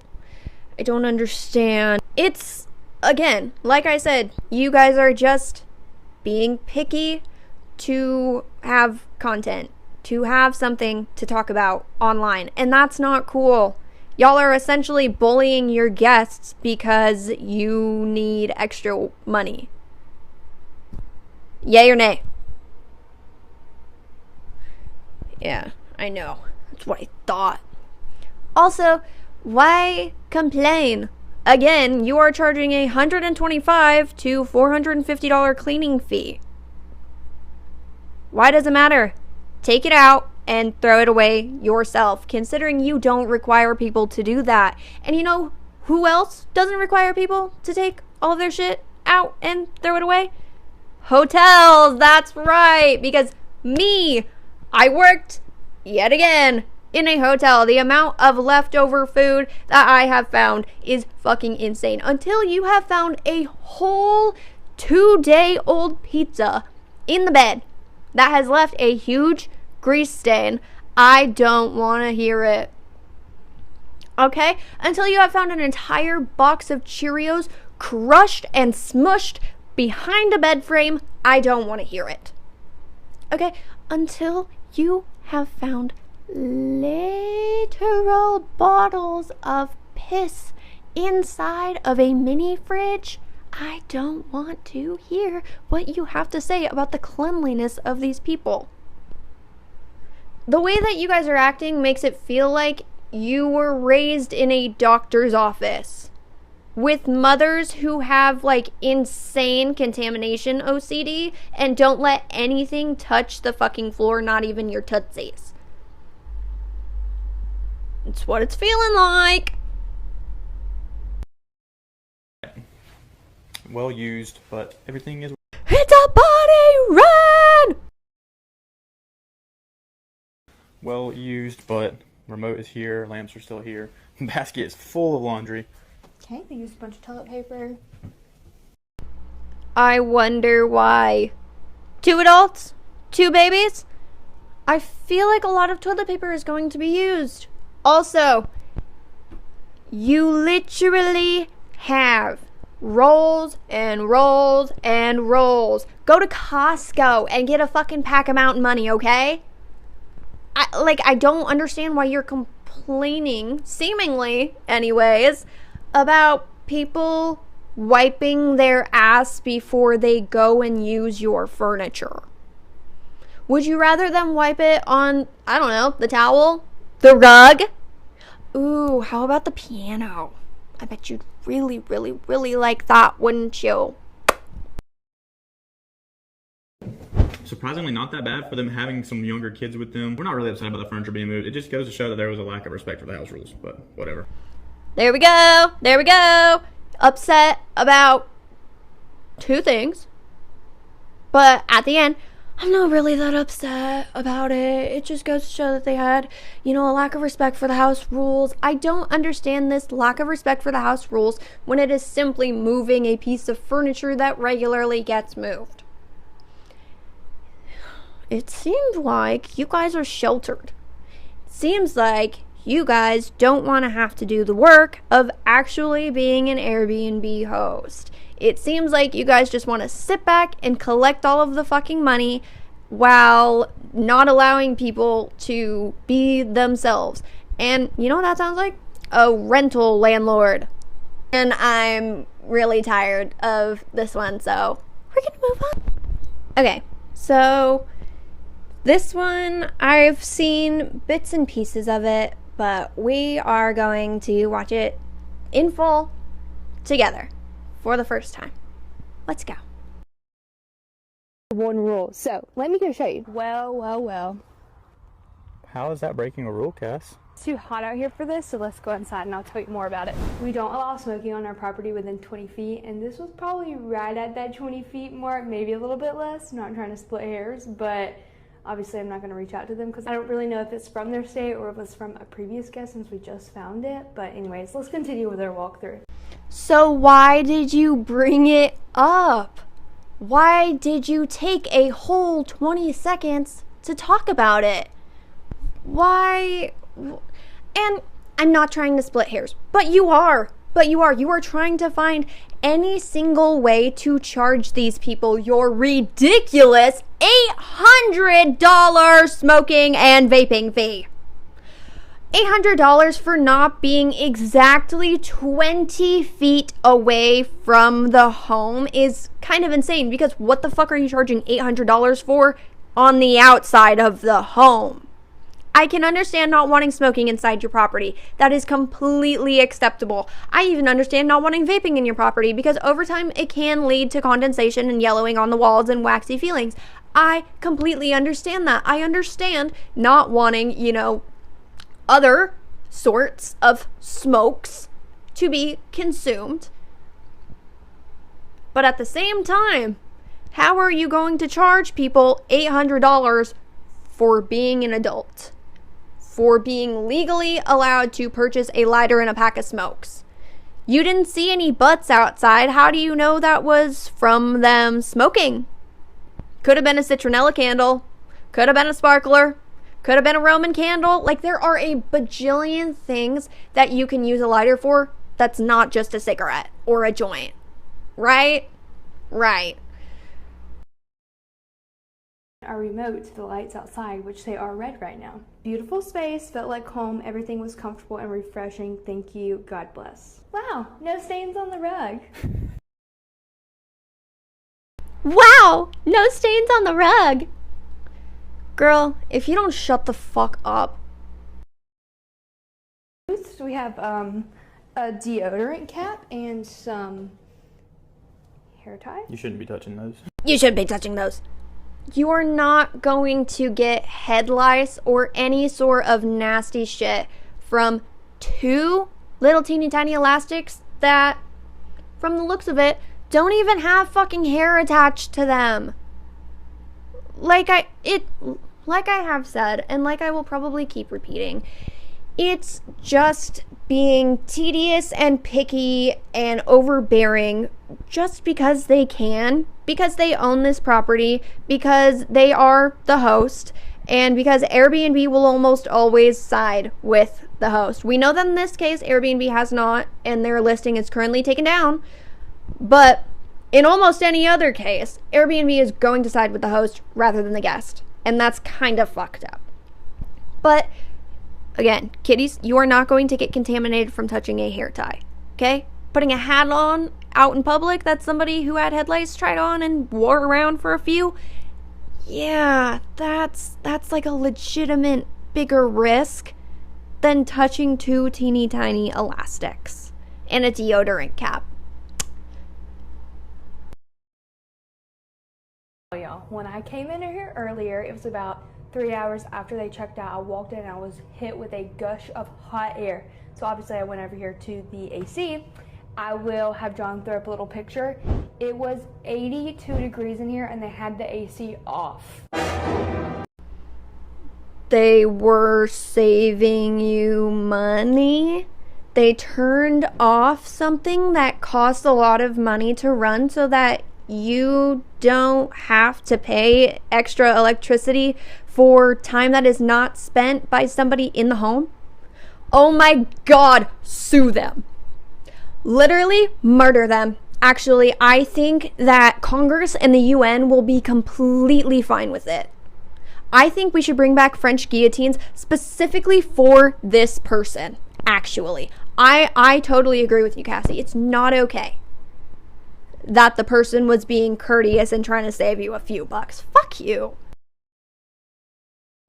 understand. It's, again, like I said, you guys are just being picky to have content, to have something to talk about online, and that's not cool. Y'all are essentially bullying your guests because you need extra money. Yay or nay? Yeah, I know. That's what I thought. Also, why complain? Again, you are charging a $125 to $450 cleaning fee. Why does it matter? Take it out and throw it away yourself, considering you don't require people to do that. And you know who else doesn't require people to take all of their shit out and throw it away? Hotels, that's right, because I worked yet again in a hotel. The amount of leftover food that I have found is fucking insane. Until you have found a whole 2-day-old pizza in the bed that has left a huge grease stain, I don't want to hear it. okay? Until you have found an entire box of Cheerios crushed and smushed behind a bed frame, I don't want to hear it. Okay? Until you have found literal bottles of piss inside of a mini fridge, I don't want to hear what you have to say about the cleanliness of these people. The way that you guys are acting makes it feel like you were raised in a doctor's office with mothers who have like insane contamination OCD and don't let anything touch the fucking floor, not even your tootsies. It's what it's feeling like. Well used, but everything is... It's a body run! well used, but remote is here, lamps are still here. Basket is full of laundry. Okay, they used a bunch of toilet paper. I wonder why. 2 adults? 2 babies? I feel like a lot of toilet paper is going to be used. Also, you literally have rolls and rolls and rolls. Go to Costco and get a fucking pack of Mountain Money, okay? I don't understand why you're complaining, seemingly anyways, about people wiping their ass before they go and use your furniture. Would you rather them wipe it on, I don't know, the towel? The rug? Ooh, how about the piano? I bet you'd really, really, really like that, wouldn't you? Surprisingly not that bad for them having some younger kids with them. We're not really upset about the furniture being moved. It just goes to show that there was a lack of respect for the house rules, but whatever. There we go. There we go. Upset about 2 things. But at the end, I'm not really that upset about it. It just goes to show that they had, a lack of respect for the house rules. I don't understand this lack of respect for the house rules when it is simply moving a piece of furniture that regularly gets moved. It seems like you guys are sheltered. It seems like you guys don't want to have to do the work of actually being an Airbnb host. It seems like you guys just want to sit back and collect all of the fucking money while not allowing people to be themselves. And you know what that sounds like? A rental landlord. And I'm really tired of this one, so we're gonna move on. Okay, so this one, I've seen bits and pieces of it, but we are going to watch it in full together for the first time. Let's go. One rule. So, let me go show you. Well. How is that breaking a rule, Cass? It's too hot out here for this, so let's go inside and I'll tell you more about it. We don't allow smoking on our property within 20 feet, and this was probably right at that 20 feet mark, maybe a little bit less. I'm not trying to split hairs, but obviously I'm not going to reach out to them because I don't really know if it's from their state or if it's from a previous guest since we just found it. But anyways, let's continue with our walkthrough. So why did you bring it up? Why did you take a whole 20 seconds to talk about it? Why? And I'm not trying to split hairs, but you are. You are trying to find any single way to charge these people your ridiculous $800 smoking and vaping fee. $800 for not being exactly 20 feet away from the home is kind of insane, because what the fuck are you charging $800 for on the outside of the home? I can understand not wanting smoking inside your property. That is completely acceptable. I even understand not wanting vaping in your property because over time it can lead to condensation and yellowing on the walls and waxy feelings. I completely understand that. I understand not wanting, other sorts of smokes to be consumed. But at the same time, how are you going to charge people $800 for being an adult? For being legally allowed to purchase a lighter and a pack of smokes? You didn't see any butts outside. How do you know that was from them smoking? Could have been a citronella candle. Could have been a sparkler. Could have been a Roman candle. Like, there are a bajillion things that you can use a lighter for that's not just a cigarette or a joint. Right? Right. Our remote to the lights outside, which they are red right now. Beautiful space, felt like home, everything was comfortable and refreshing. Thank you, God bless. Wow, no stains on the rug. Wow, no stains on the rug. Girl, if you don't shut the fuck up. We have a deodorant cap and some hair tie. You shouldn't be touching those. You shouldn't be touching those. You are not going to get head lice or any sort of nasty shit from 2 little teeny tiny elastics that, from the looks of it, don't even have fucking hair attached to them. Like I have said, and like I will probably keep repeating, it's just being tedious and picky and overbearing just because they can, because they own this property, because they are the host, and because Airbnb will almost always side with the host. We know that in this case, Airbnb has not, and their listing is currently taken down, but in almost any other case, Airbnb is going to side with the host rather than the guest, and that's kind of fucked up. But again, kitties, you are not going to get contaminated from touching a hair tie, okay? Putting a hat on out in public that somebody who had head lice tried on and wore around for a few, yeah, that's like a legitimate bigger risk than touching 2 teeny tiny elastics and a deodorant cap. Y'all, when I came in here earlier, it was about 3 hours after they checked out. I walked in and I was hit with a gush of hot air. So obviously I went over here to the AC. I will have John throw up a little picture. It was 82 degrees in here and they had the AC off. They were saving you money. They turned off something that cost a lot of money to run so that you don't have to pay extra electricity for time that is not spent by somebody in the home. Oh my God, sue them. Literally murder them. Actually, I think that Congress and the UN will be completely fine with it. I think we should bring back French guillotines specifically for this person, actually. I totally agree with you, Cassie. It's not okay that the person was being courteous and trying to save you a few bucks. Fuck you.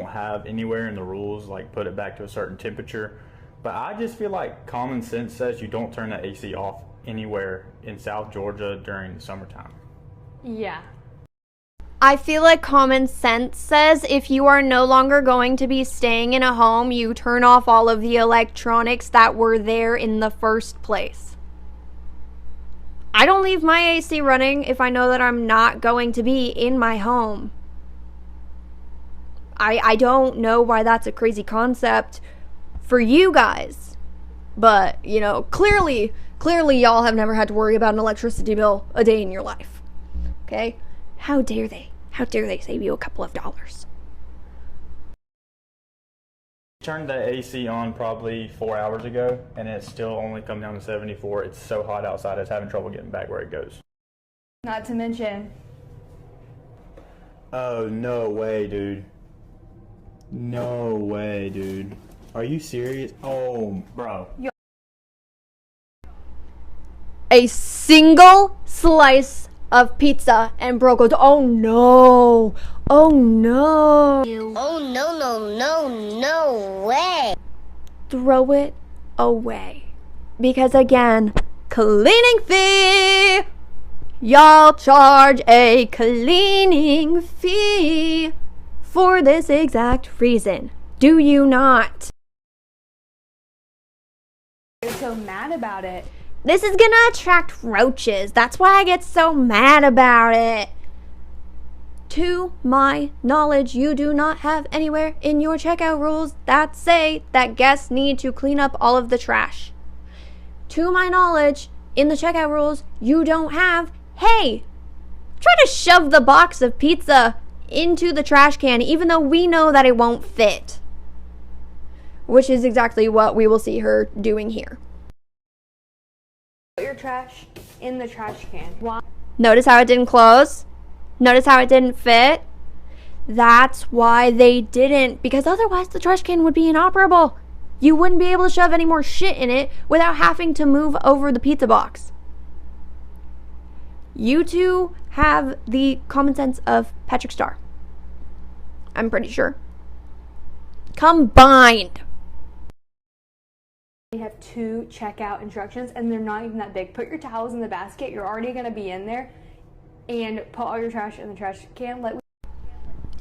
Don't have anywhere in the rules like put it back to a certain temperature, but I just feel like common sense says you don't turn the AC off anywhere in South Georgia during the summertime. Yeah. I feel like common sense says if you are no longer going to be staying in a home, you turn off all of the electronics that were there in the first place. I don't leave my AC running if I know that I'm not going to be in my home. I don't know why that's a crazy concept for you guys. But, you know, clearly y'all have never had to worry about an electricity bill a day in your life. Okay? How dare they? How dare they save you a couple of dollars? Turned the AC on probably 4 hours ago, and it's still only come down to 74. It's so hot outside, it's having trouble getting back where it goes. Not to mention. Oh, no way, dude. No way, dude. Are you serious? Oh, bro. A single slice of pizza and bro goes, oh no, oh no. Oh no way. Throw it away. Because again, cleaning fee. Y'all charge a cleaning fee for this exact reason. Do you not? They're so mad about it. This is gonna attract roaches. That's why I get so mad about it. To my knowledge, you do not have anywhere in your checkout rules that say that guests need to clean up all of the trash. To my knowledge, in the checkout rules, you don't have, hey, try to shove the box of pizza into the trash can, even though we know that it won't fit. Which is exactly what we will see her doing here. Put your trash in the trash can. Why? Notice how it didn't close? Notice how it didn't fit? That's why they didn't, because otherwise the trash can would be inoperable. You wouldn't be able to shove any more shit in it without having to move over the pizza box. You two have the common sense of Patrick Star. I'm pretty sure. Combined. We have 2 checkout instructions and they're not even that big. Put your towels in the basket. You're already going to be in there. And put all your trash in the trash can.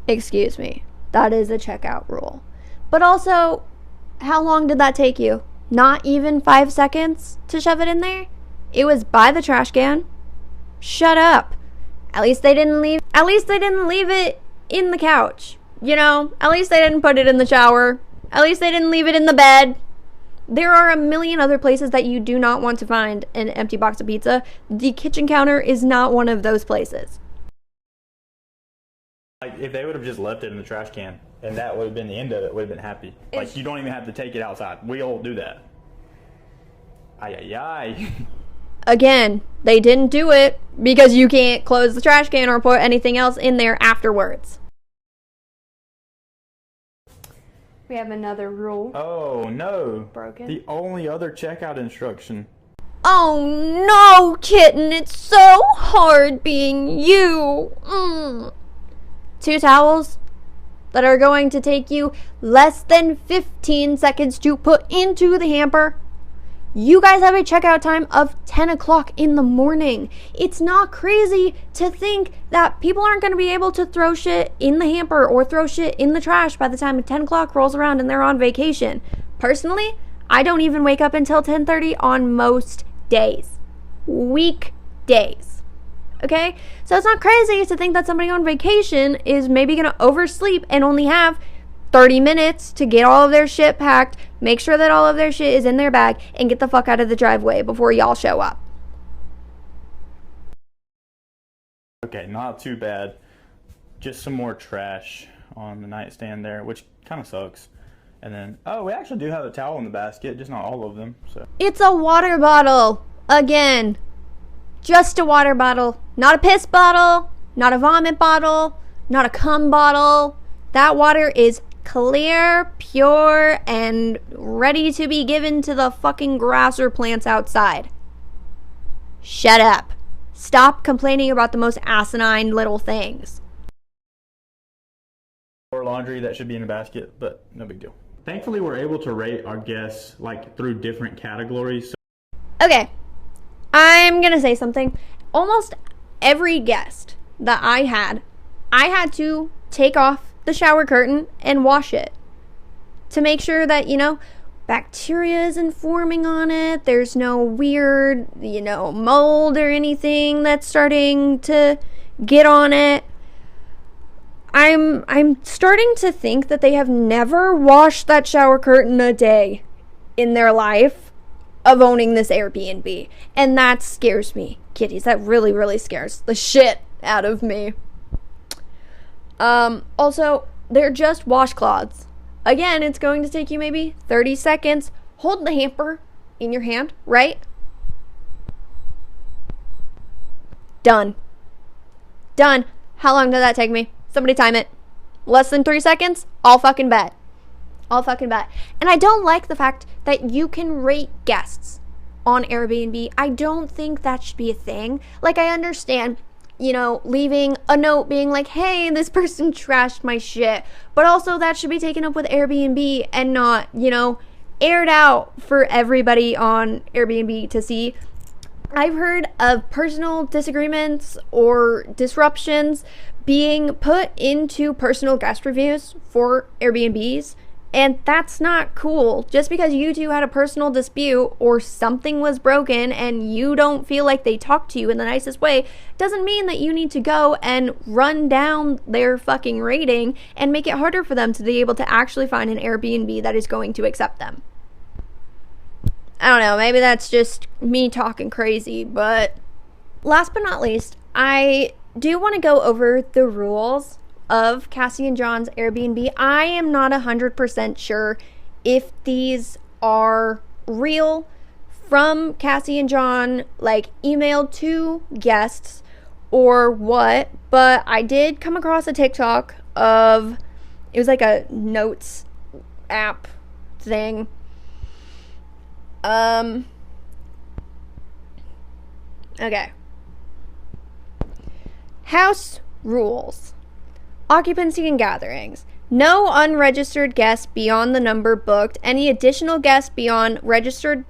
Excuse me. That is a checkout rule. But also, how long did that take you? Not even 5 seconds to shove it in there? It was by the trash can. Shut up. At least they didn't leave it in the couch. You know, at least they didn't put it in the shower. At least they didn't leave it in the bed. There are a million other places that you do not want to find an empty box of pizza. The kitchen counter is not one of those places. Like, if they would have just left it in the trash can, and that would have been the end of it, would have been happy. Like, you don't even have to take it outside. We'll do that. Ay. Again, they didn't do it because you can't close the trash can or put anything else in there afterwards. We have another rule. Oh, no. Broken. The only other checkout instruction. Oh no, kitten, it's so hard being you. 2 towels that are going to take you less than 15 seconds to put into the hamper. You guys have a checkout time of 10 o'clock in the morning. It's not crazy to think that people aren't going to be able to throw shit in the hamper or throw shit in the trash by the time 10 o'clock rolls around and they're on vacation. Personally, I don't even wake up until 10:30 on most days. Weekdays. Okay? So it's not crazy to think that somebody on vacation is maybe going to oversleep and only have 30 minutes to get all of their shit packed, make sure that all of their shit is in their bag, and get the fuck out of the driveway before y'all show up. Okay, not too bad. Just some more trash on the nightstand there, which kind of sucks. And then, oh, we actually do have a towel in the basket, just not all of them. So It's a water bottle. Again. Just a water bottle. Not a piss bottle. Not a vomit bottle. Not a cum bottle. That water is clear, pure, and ready to be given to the fucking grass or plants outside. Shut up. Stop complaining about the most asinine little things. or laundry that should be in a basket, but no big deal. Thankfully, we're able to rate our guests like through different categories. Okay, I'm gonna say something. Almost every guest that I had to take off the shower curtain and wash it to make sure that, you know, bacteria isn't forming on it. There's no weird, you know, mold or anything that's starting to get on it. I'm starting to think that they have never washed that shower curtain a day in their life of owning this Airbnb. And that scares me, kitties. That really, really scares the shit out of me. Also, they're just washcloths. Again, it's going to take you maybe 30 seconds. Hold the hamper in your hand, right? Done. Done. How long did that take me? Somebody time it. Less than 3 seconds? I'll fucking bet. I'll fucking bet. And I don't like the fact that you can rate guests on Airbnb. I don't think that should be a thing. Like, I understand, you know, leaving a note being like, hey, this person trashed my shit. But also that should be taken up with Airbnb and not, you know, aired out for everybody on Airbnb to see. I've heard of personal disagreements or disruptions being put into personal guest reviews for Airbnbs, and that's not cool. Just because you two had a personal dispute or something was broken and you don't feel like they talked to you in the nicest way doesn't mean that you need to go and run down their fucking rating and make it harder for them to be able to actually find an Airbnb that is going to accept them. I don't know, maybe that's just me talking crazy, but last but not least, I do want to go over the rules of Cassie and John's Airbnb. I am not 100% sure if these are real from Cassie and John, like emailed to guests or what, but I did come across a TikTok of, it was like a notes app thing. Okay. House rules. Occupancy and gatherings. No unregistered guests beyond the number booked. Any additional guests beyond registered.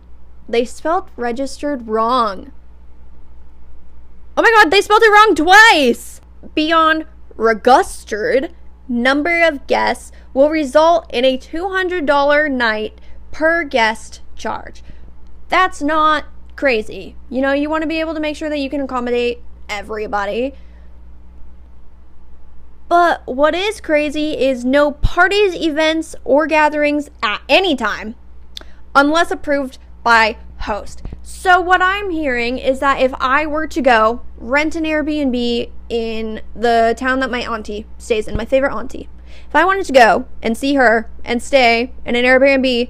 They spelled registered wrong. Oh my god, they spelled it wrong twice! Beyond registered number of guests will result in a $200 night per guest charge. That's not crazy. You know, you want to be able to make sure that you can accommodate everybody. But what is crazy is no parties, events, or gatherings at any time unless approved by host. So what I'm hearing is that if I were to go rent an Airbnb in the town that my auntie stays in, my favorite auntie, if I wanted to go and see her and stay in an Airbnb,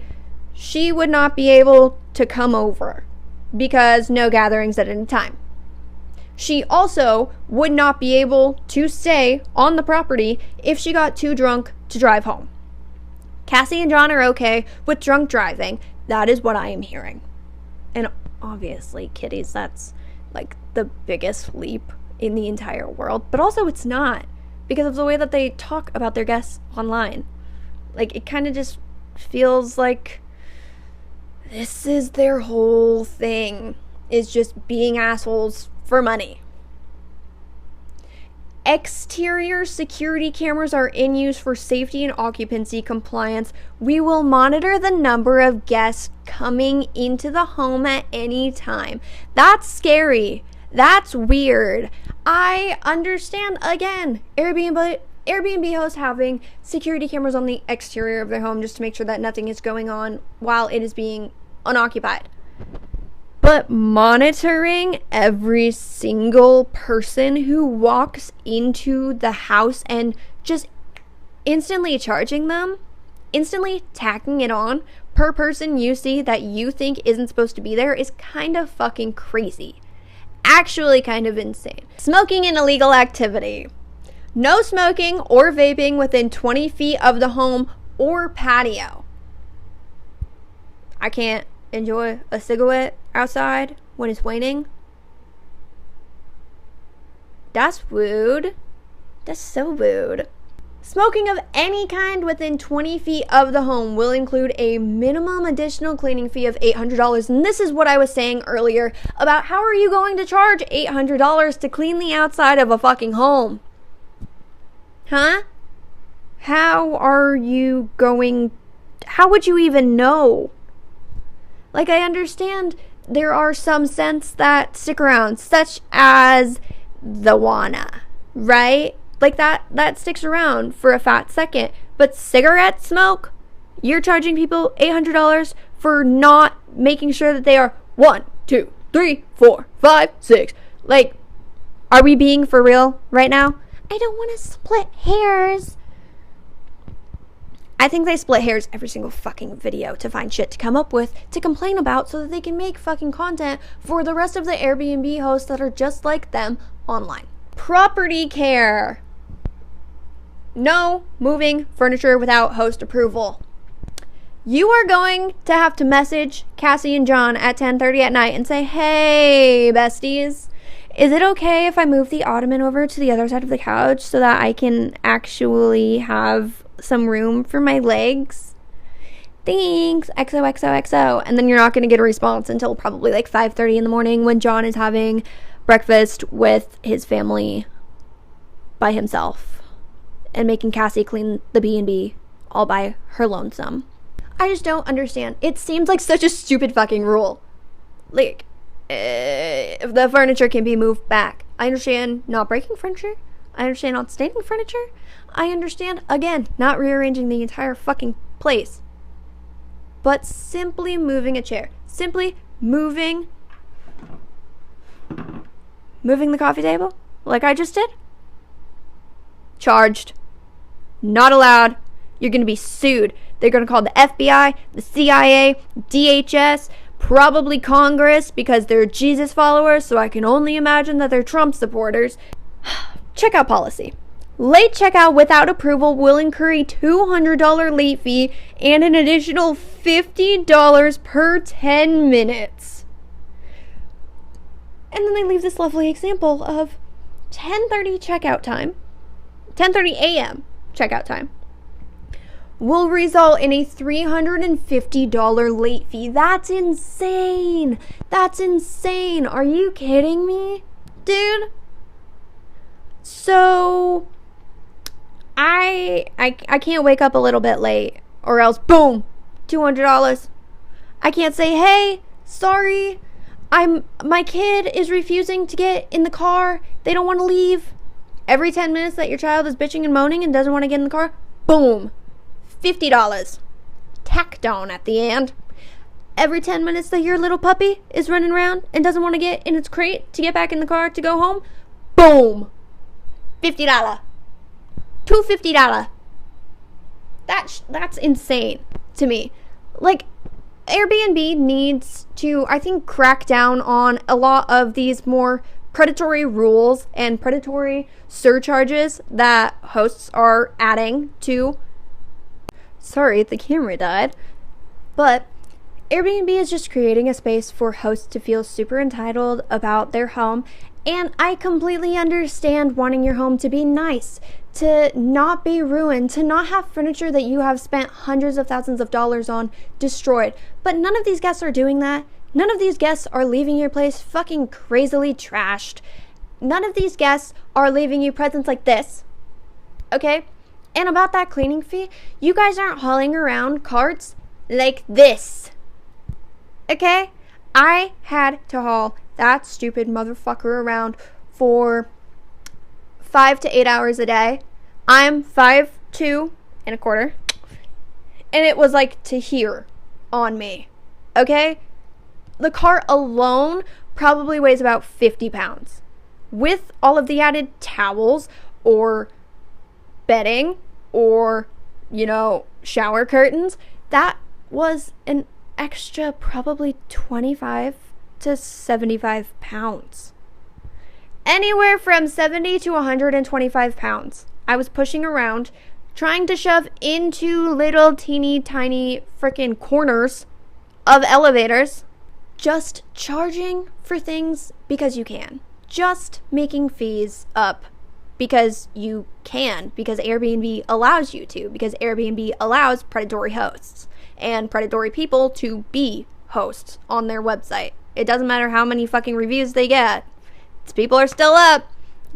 she would not be able to come over because no gatherings at any time. She also would not be able to stay on the property if she got too drunk to drive home. Cassie and John are okay with drunk driving. That is what I am hearing. And obviously, kiddies, that's like the biggest leap in the entire world. But also it's not, because of the way that they talk about their guests online. Like, it kind of just feels like this is their whole thing, is just being assholes for money. Exterior security cameras are in use for safety and occupancy compliance. We will monitor the number of guests coming into the home at any time. That's scary. That's weird. I understand, again, Airbnb hosts having security cameras on the exterior of their home just to make sure that nothing is going on while it is being unoccupied. But monitoring every single person who walks into the house and just instantly charging them, instantly tacking it on per person you see that you think isn't supposed to be there is kind of fucking crazy. Actually kind of insane. Smoking an illegal activity. No smoking or vaping within 20 feet of the home or patio. I can't enjoy a cigarette outside when it's raining. That's rude. That's so rude. Smoking of any kind within 20 feet of the home will include a minimum additional cleaning fee of $800. And this is what I was saying earlier about how are you going to charge $800 to clean the outside of a fucking home? Huh? How would you even know? Like, I understand there are some scents that stick around, such as the wanna, right? Like, that sticks around for a fat second. But cigarette smoke, you're charging people $800 for not making sure that they are 1, 2, 3, 4, 5, 6. Like, are we being for real right now? I don't want to split hairs. I think they split hairs every single fucking video to find shit to come up with, to complain about, so that they can make fucking content for the rest of the Airbnb hosts that are just like them online. Property care. No moving furniture without host approval. You are going to have to message Cassie and John at 10:30 at night and say, hey, besties, is it okay if I move the ottoman over to the other side of the couch so that I can actually have some room for my legs? Thanks, XOXOXO. And then you're not going to get a response until probably like 5:30 in the morning when John is having breakfast with his family by himself and making Cassie clean the B&B all by her lonesome. I just don't understand. It seems like such a stupid fucking rule. Like, if the furniture can be moved back. I understand not breaking furniture. I understand not staining furniture. I understand, again, not rearranging the entire fucking place. But simply moving a chair. Simply moving the coffee table, like I just did. charged. Not allowed. You're going to be sued. They're going to call the FBI, the CIA, DHS, probably Congress, because they're Jesus followers, so I can only imagine that they're Trump supporters. Checkout policy. Late checkout without approval will incur a $200 late fee and an additional $50 per 10 minutes. And then they leave this lovely example of 10:30 checkout time, 10:30 a.m. checkout time, will result in a $350 late fee. That's insane. That's insane. Are you kidding me, dude? So I can't wake up a little bit late, or else boom, $200. I can't say, hey, sorry, my kid is refusing to get in the car. They don't want to leave. Every 10 minutes that your child is bitching and moaning and doesn't want to get in the car, boom, $50 tacked on at the end. Every 10 minutes that your little puppy is running around and doesn't want to get in its crate to get back in the car to go home, boom, $50. $250. That's insane to me. Like, Airbnb needs to, I think, crack down on a lot of these more predatory rules and predatory surcharges that hosts are adding to. Sorry, the camera died. But Airbnb is just creating a space for hosts to feel super entitled about their home. And I completely understand wanting your home to be nice, to not be ruined, to not have furniture that you have spent hundreds of thousands of dollars on destroyed. But none of these guests are doing that. None of these guests are leaving your place fucking crazily trashed. None of these guests are leaving you presents like this. Okay? And about that cleaning fee, you guys aren't hauling around carts like this. Okay? I had to haul that stupid motherfucker around for 5 to 8 hours a day. I'm 5'2" and a quarter. And it was like to here on me. Okay? The cart alone probably weighs about 50 pounds. With all of the added towels or bedding or, shower curtains, that was an extra probably 25 to 75 pounds. Anywhere from 70 to 125 pounds. I was pushing around, trying to shove into little teeny tiny freaking corners of elevators, just charging for things because you can. Just making fees up because you can, because Airbnb allows you to, because Airbnb allows predatory hosts and predatory people to be hosts on their website. It doesn't matter how many fucking reviews they get. People are still up.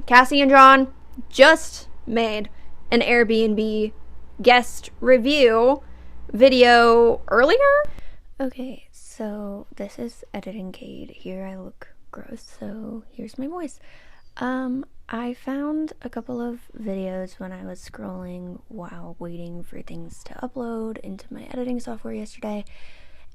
Cassie and John just made an Airbnb guest review video earlier. Okay, so this is editing Cade. Here I look gross, so here's my voice. I found a couple of videos when I was scrolling while waiting for things to upload into my editing software yesterday,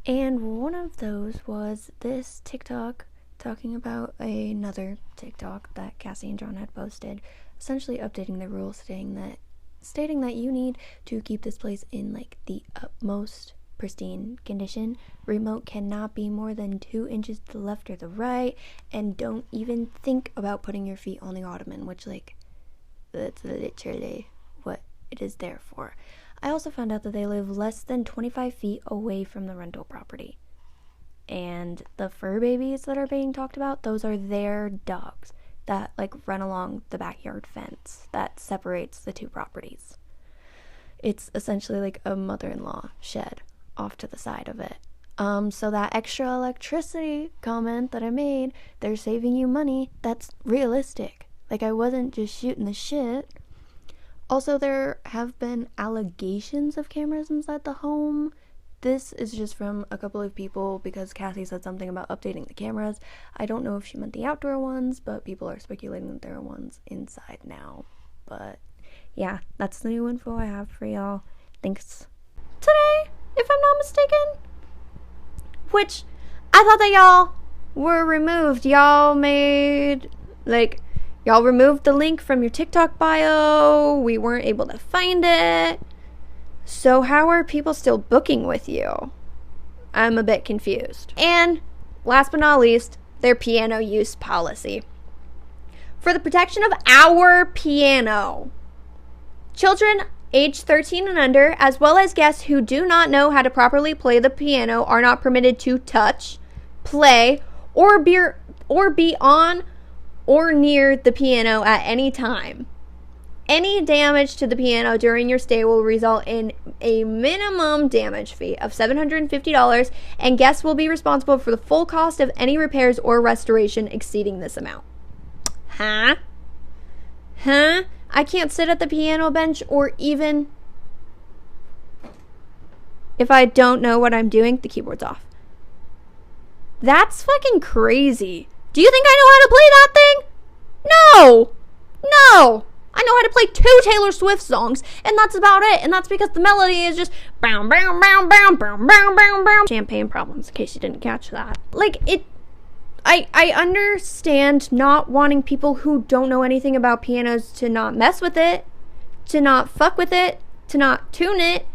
and one of those was this TikTok talking about another TikTok that Cassie and John had posted, essentially updating the rules, stating that you need to keep this place in like the utmost pristine condition. Remote cannot be more than 2 inches to the left or the right, and don't even think about putting your feet on the ottoman, which that's literally what it is there for. I also found out that they live less than 25 feet away from the rental property. And the fur babies that are being talked about, those are their dogs that run along the backyard fence that separates the two properties. It's essentially like a mother-in-law shed off to the side of it. So that extra electricity comment that I made, they're saving you money, that's realistic. I wasn't just shooting the shit. Also, there have been allegations of cameras inside the home. This is just from a couple of people because Cassie said something about updating the cameras. I don't know if she meant the outdoor ones, but people are speculating that there are ones inside now. But yeah, that's the new info I have for y'all. Thanks. Today, if I'm not mistaken. Which, I thought that y'all were removed. Y'all made, Y'all removed the link from your TikTok bio. We weren't able to find it. So how are people still booking with you? I'm a bit confused. And last but not least, their piano use policy. For the protection of our piano, children age 13 and under, as well as guests who do not know how to properly play the piano, are not permitted to touch, play, or be on or near the piano at any time. Any damage to the piano during your stay will result in a minimum damage fee of $750, and guests will be responsible for the full cost of any repairs or restoration exceeding this amount. Huh? I can't sit at the piano bench, or even if I don't know what I'm doing, the keyboard's off. That's fucking crazy. Do you think I know how to play that thing? No. I know how to play 2 Taylor Swift songs, and that's about it. And that's because the melody is just bow, bow, bow, bow, bow, bow, bow, bow. Champagne problems, in case you didn't catch that. Like, I understand not wanting people who don't know anything about pianos to not mess with it, to not fuck with it, to not tune it,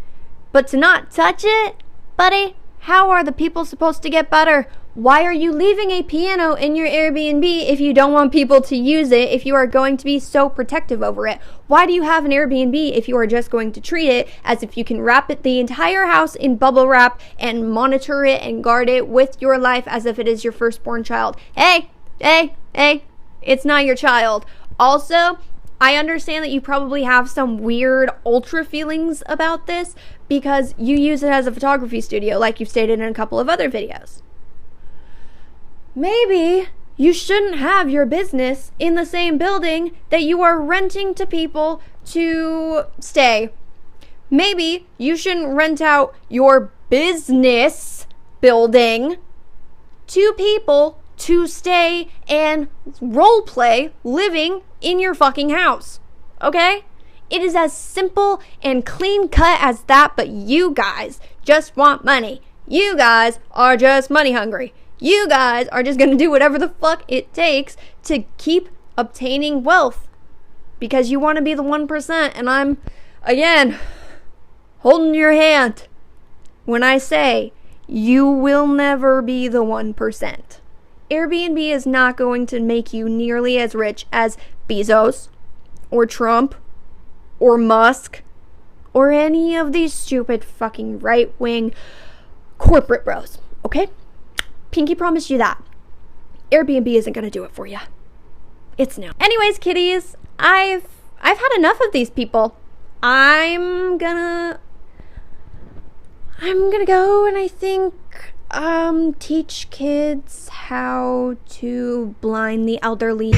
but to not touch it. Buddy, how are the people supposed to get better? Why are you leaving a piano in your Airbnb if you don't want people to use it, if you are going to be so protective over it? Why do you have an Airbnb if you are just going to treat it as if you can wrap it the entire house in bubble wrap and monitor it and guard it with your life as if it is your firstborn child? Hey, it's not your child. Also, I understand that you probably have some weird ultra feelings about this because you use it as a photography studio, like you've stated in a couple of other videos. Maybe you shouldn't have your business in the same building that you are renting to people to stay. Maybe you shouldn't rent out your business building to people to stay and role play living in your fucking house. Okay? It is as simple and clean cut as that, but you guys just want money. You guys are just money hungry. You guys are just going to do whatever the fuck it takes to keep obtaining wealth because you want to be the 1%. And I'm, again, holding your hand when I say you will never be the 1%. Airbnb is not going to make you nearly as rich as Bezos or Trump or Musk or any of these stupid fucking right-wing corporate bros, okay? Pinky promised you that. Airbnb isn't gonna do it for you. It's no. Anyways, kitties, I've had enough of these people. I'm gonna go and I think teach kids how to blind the elderly.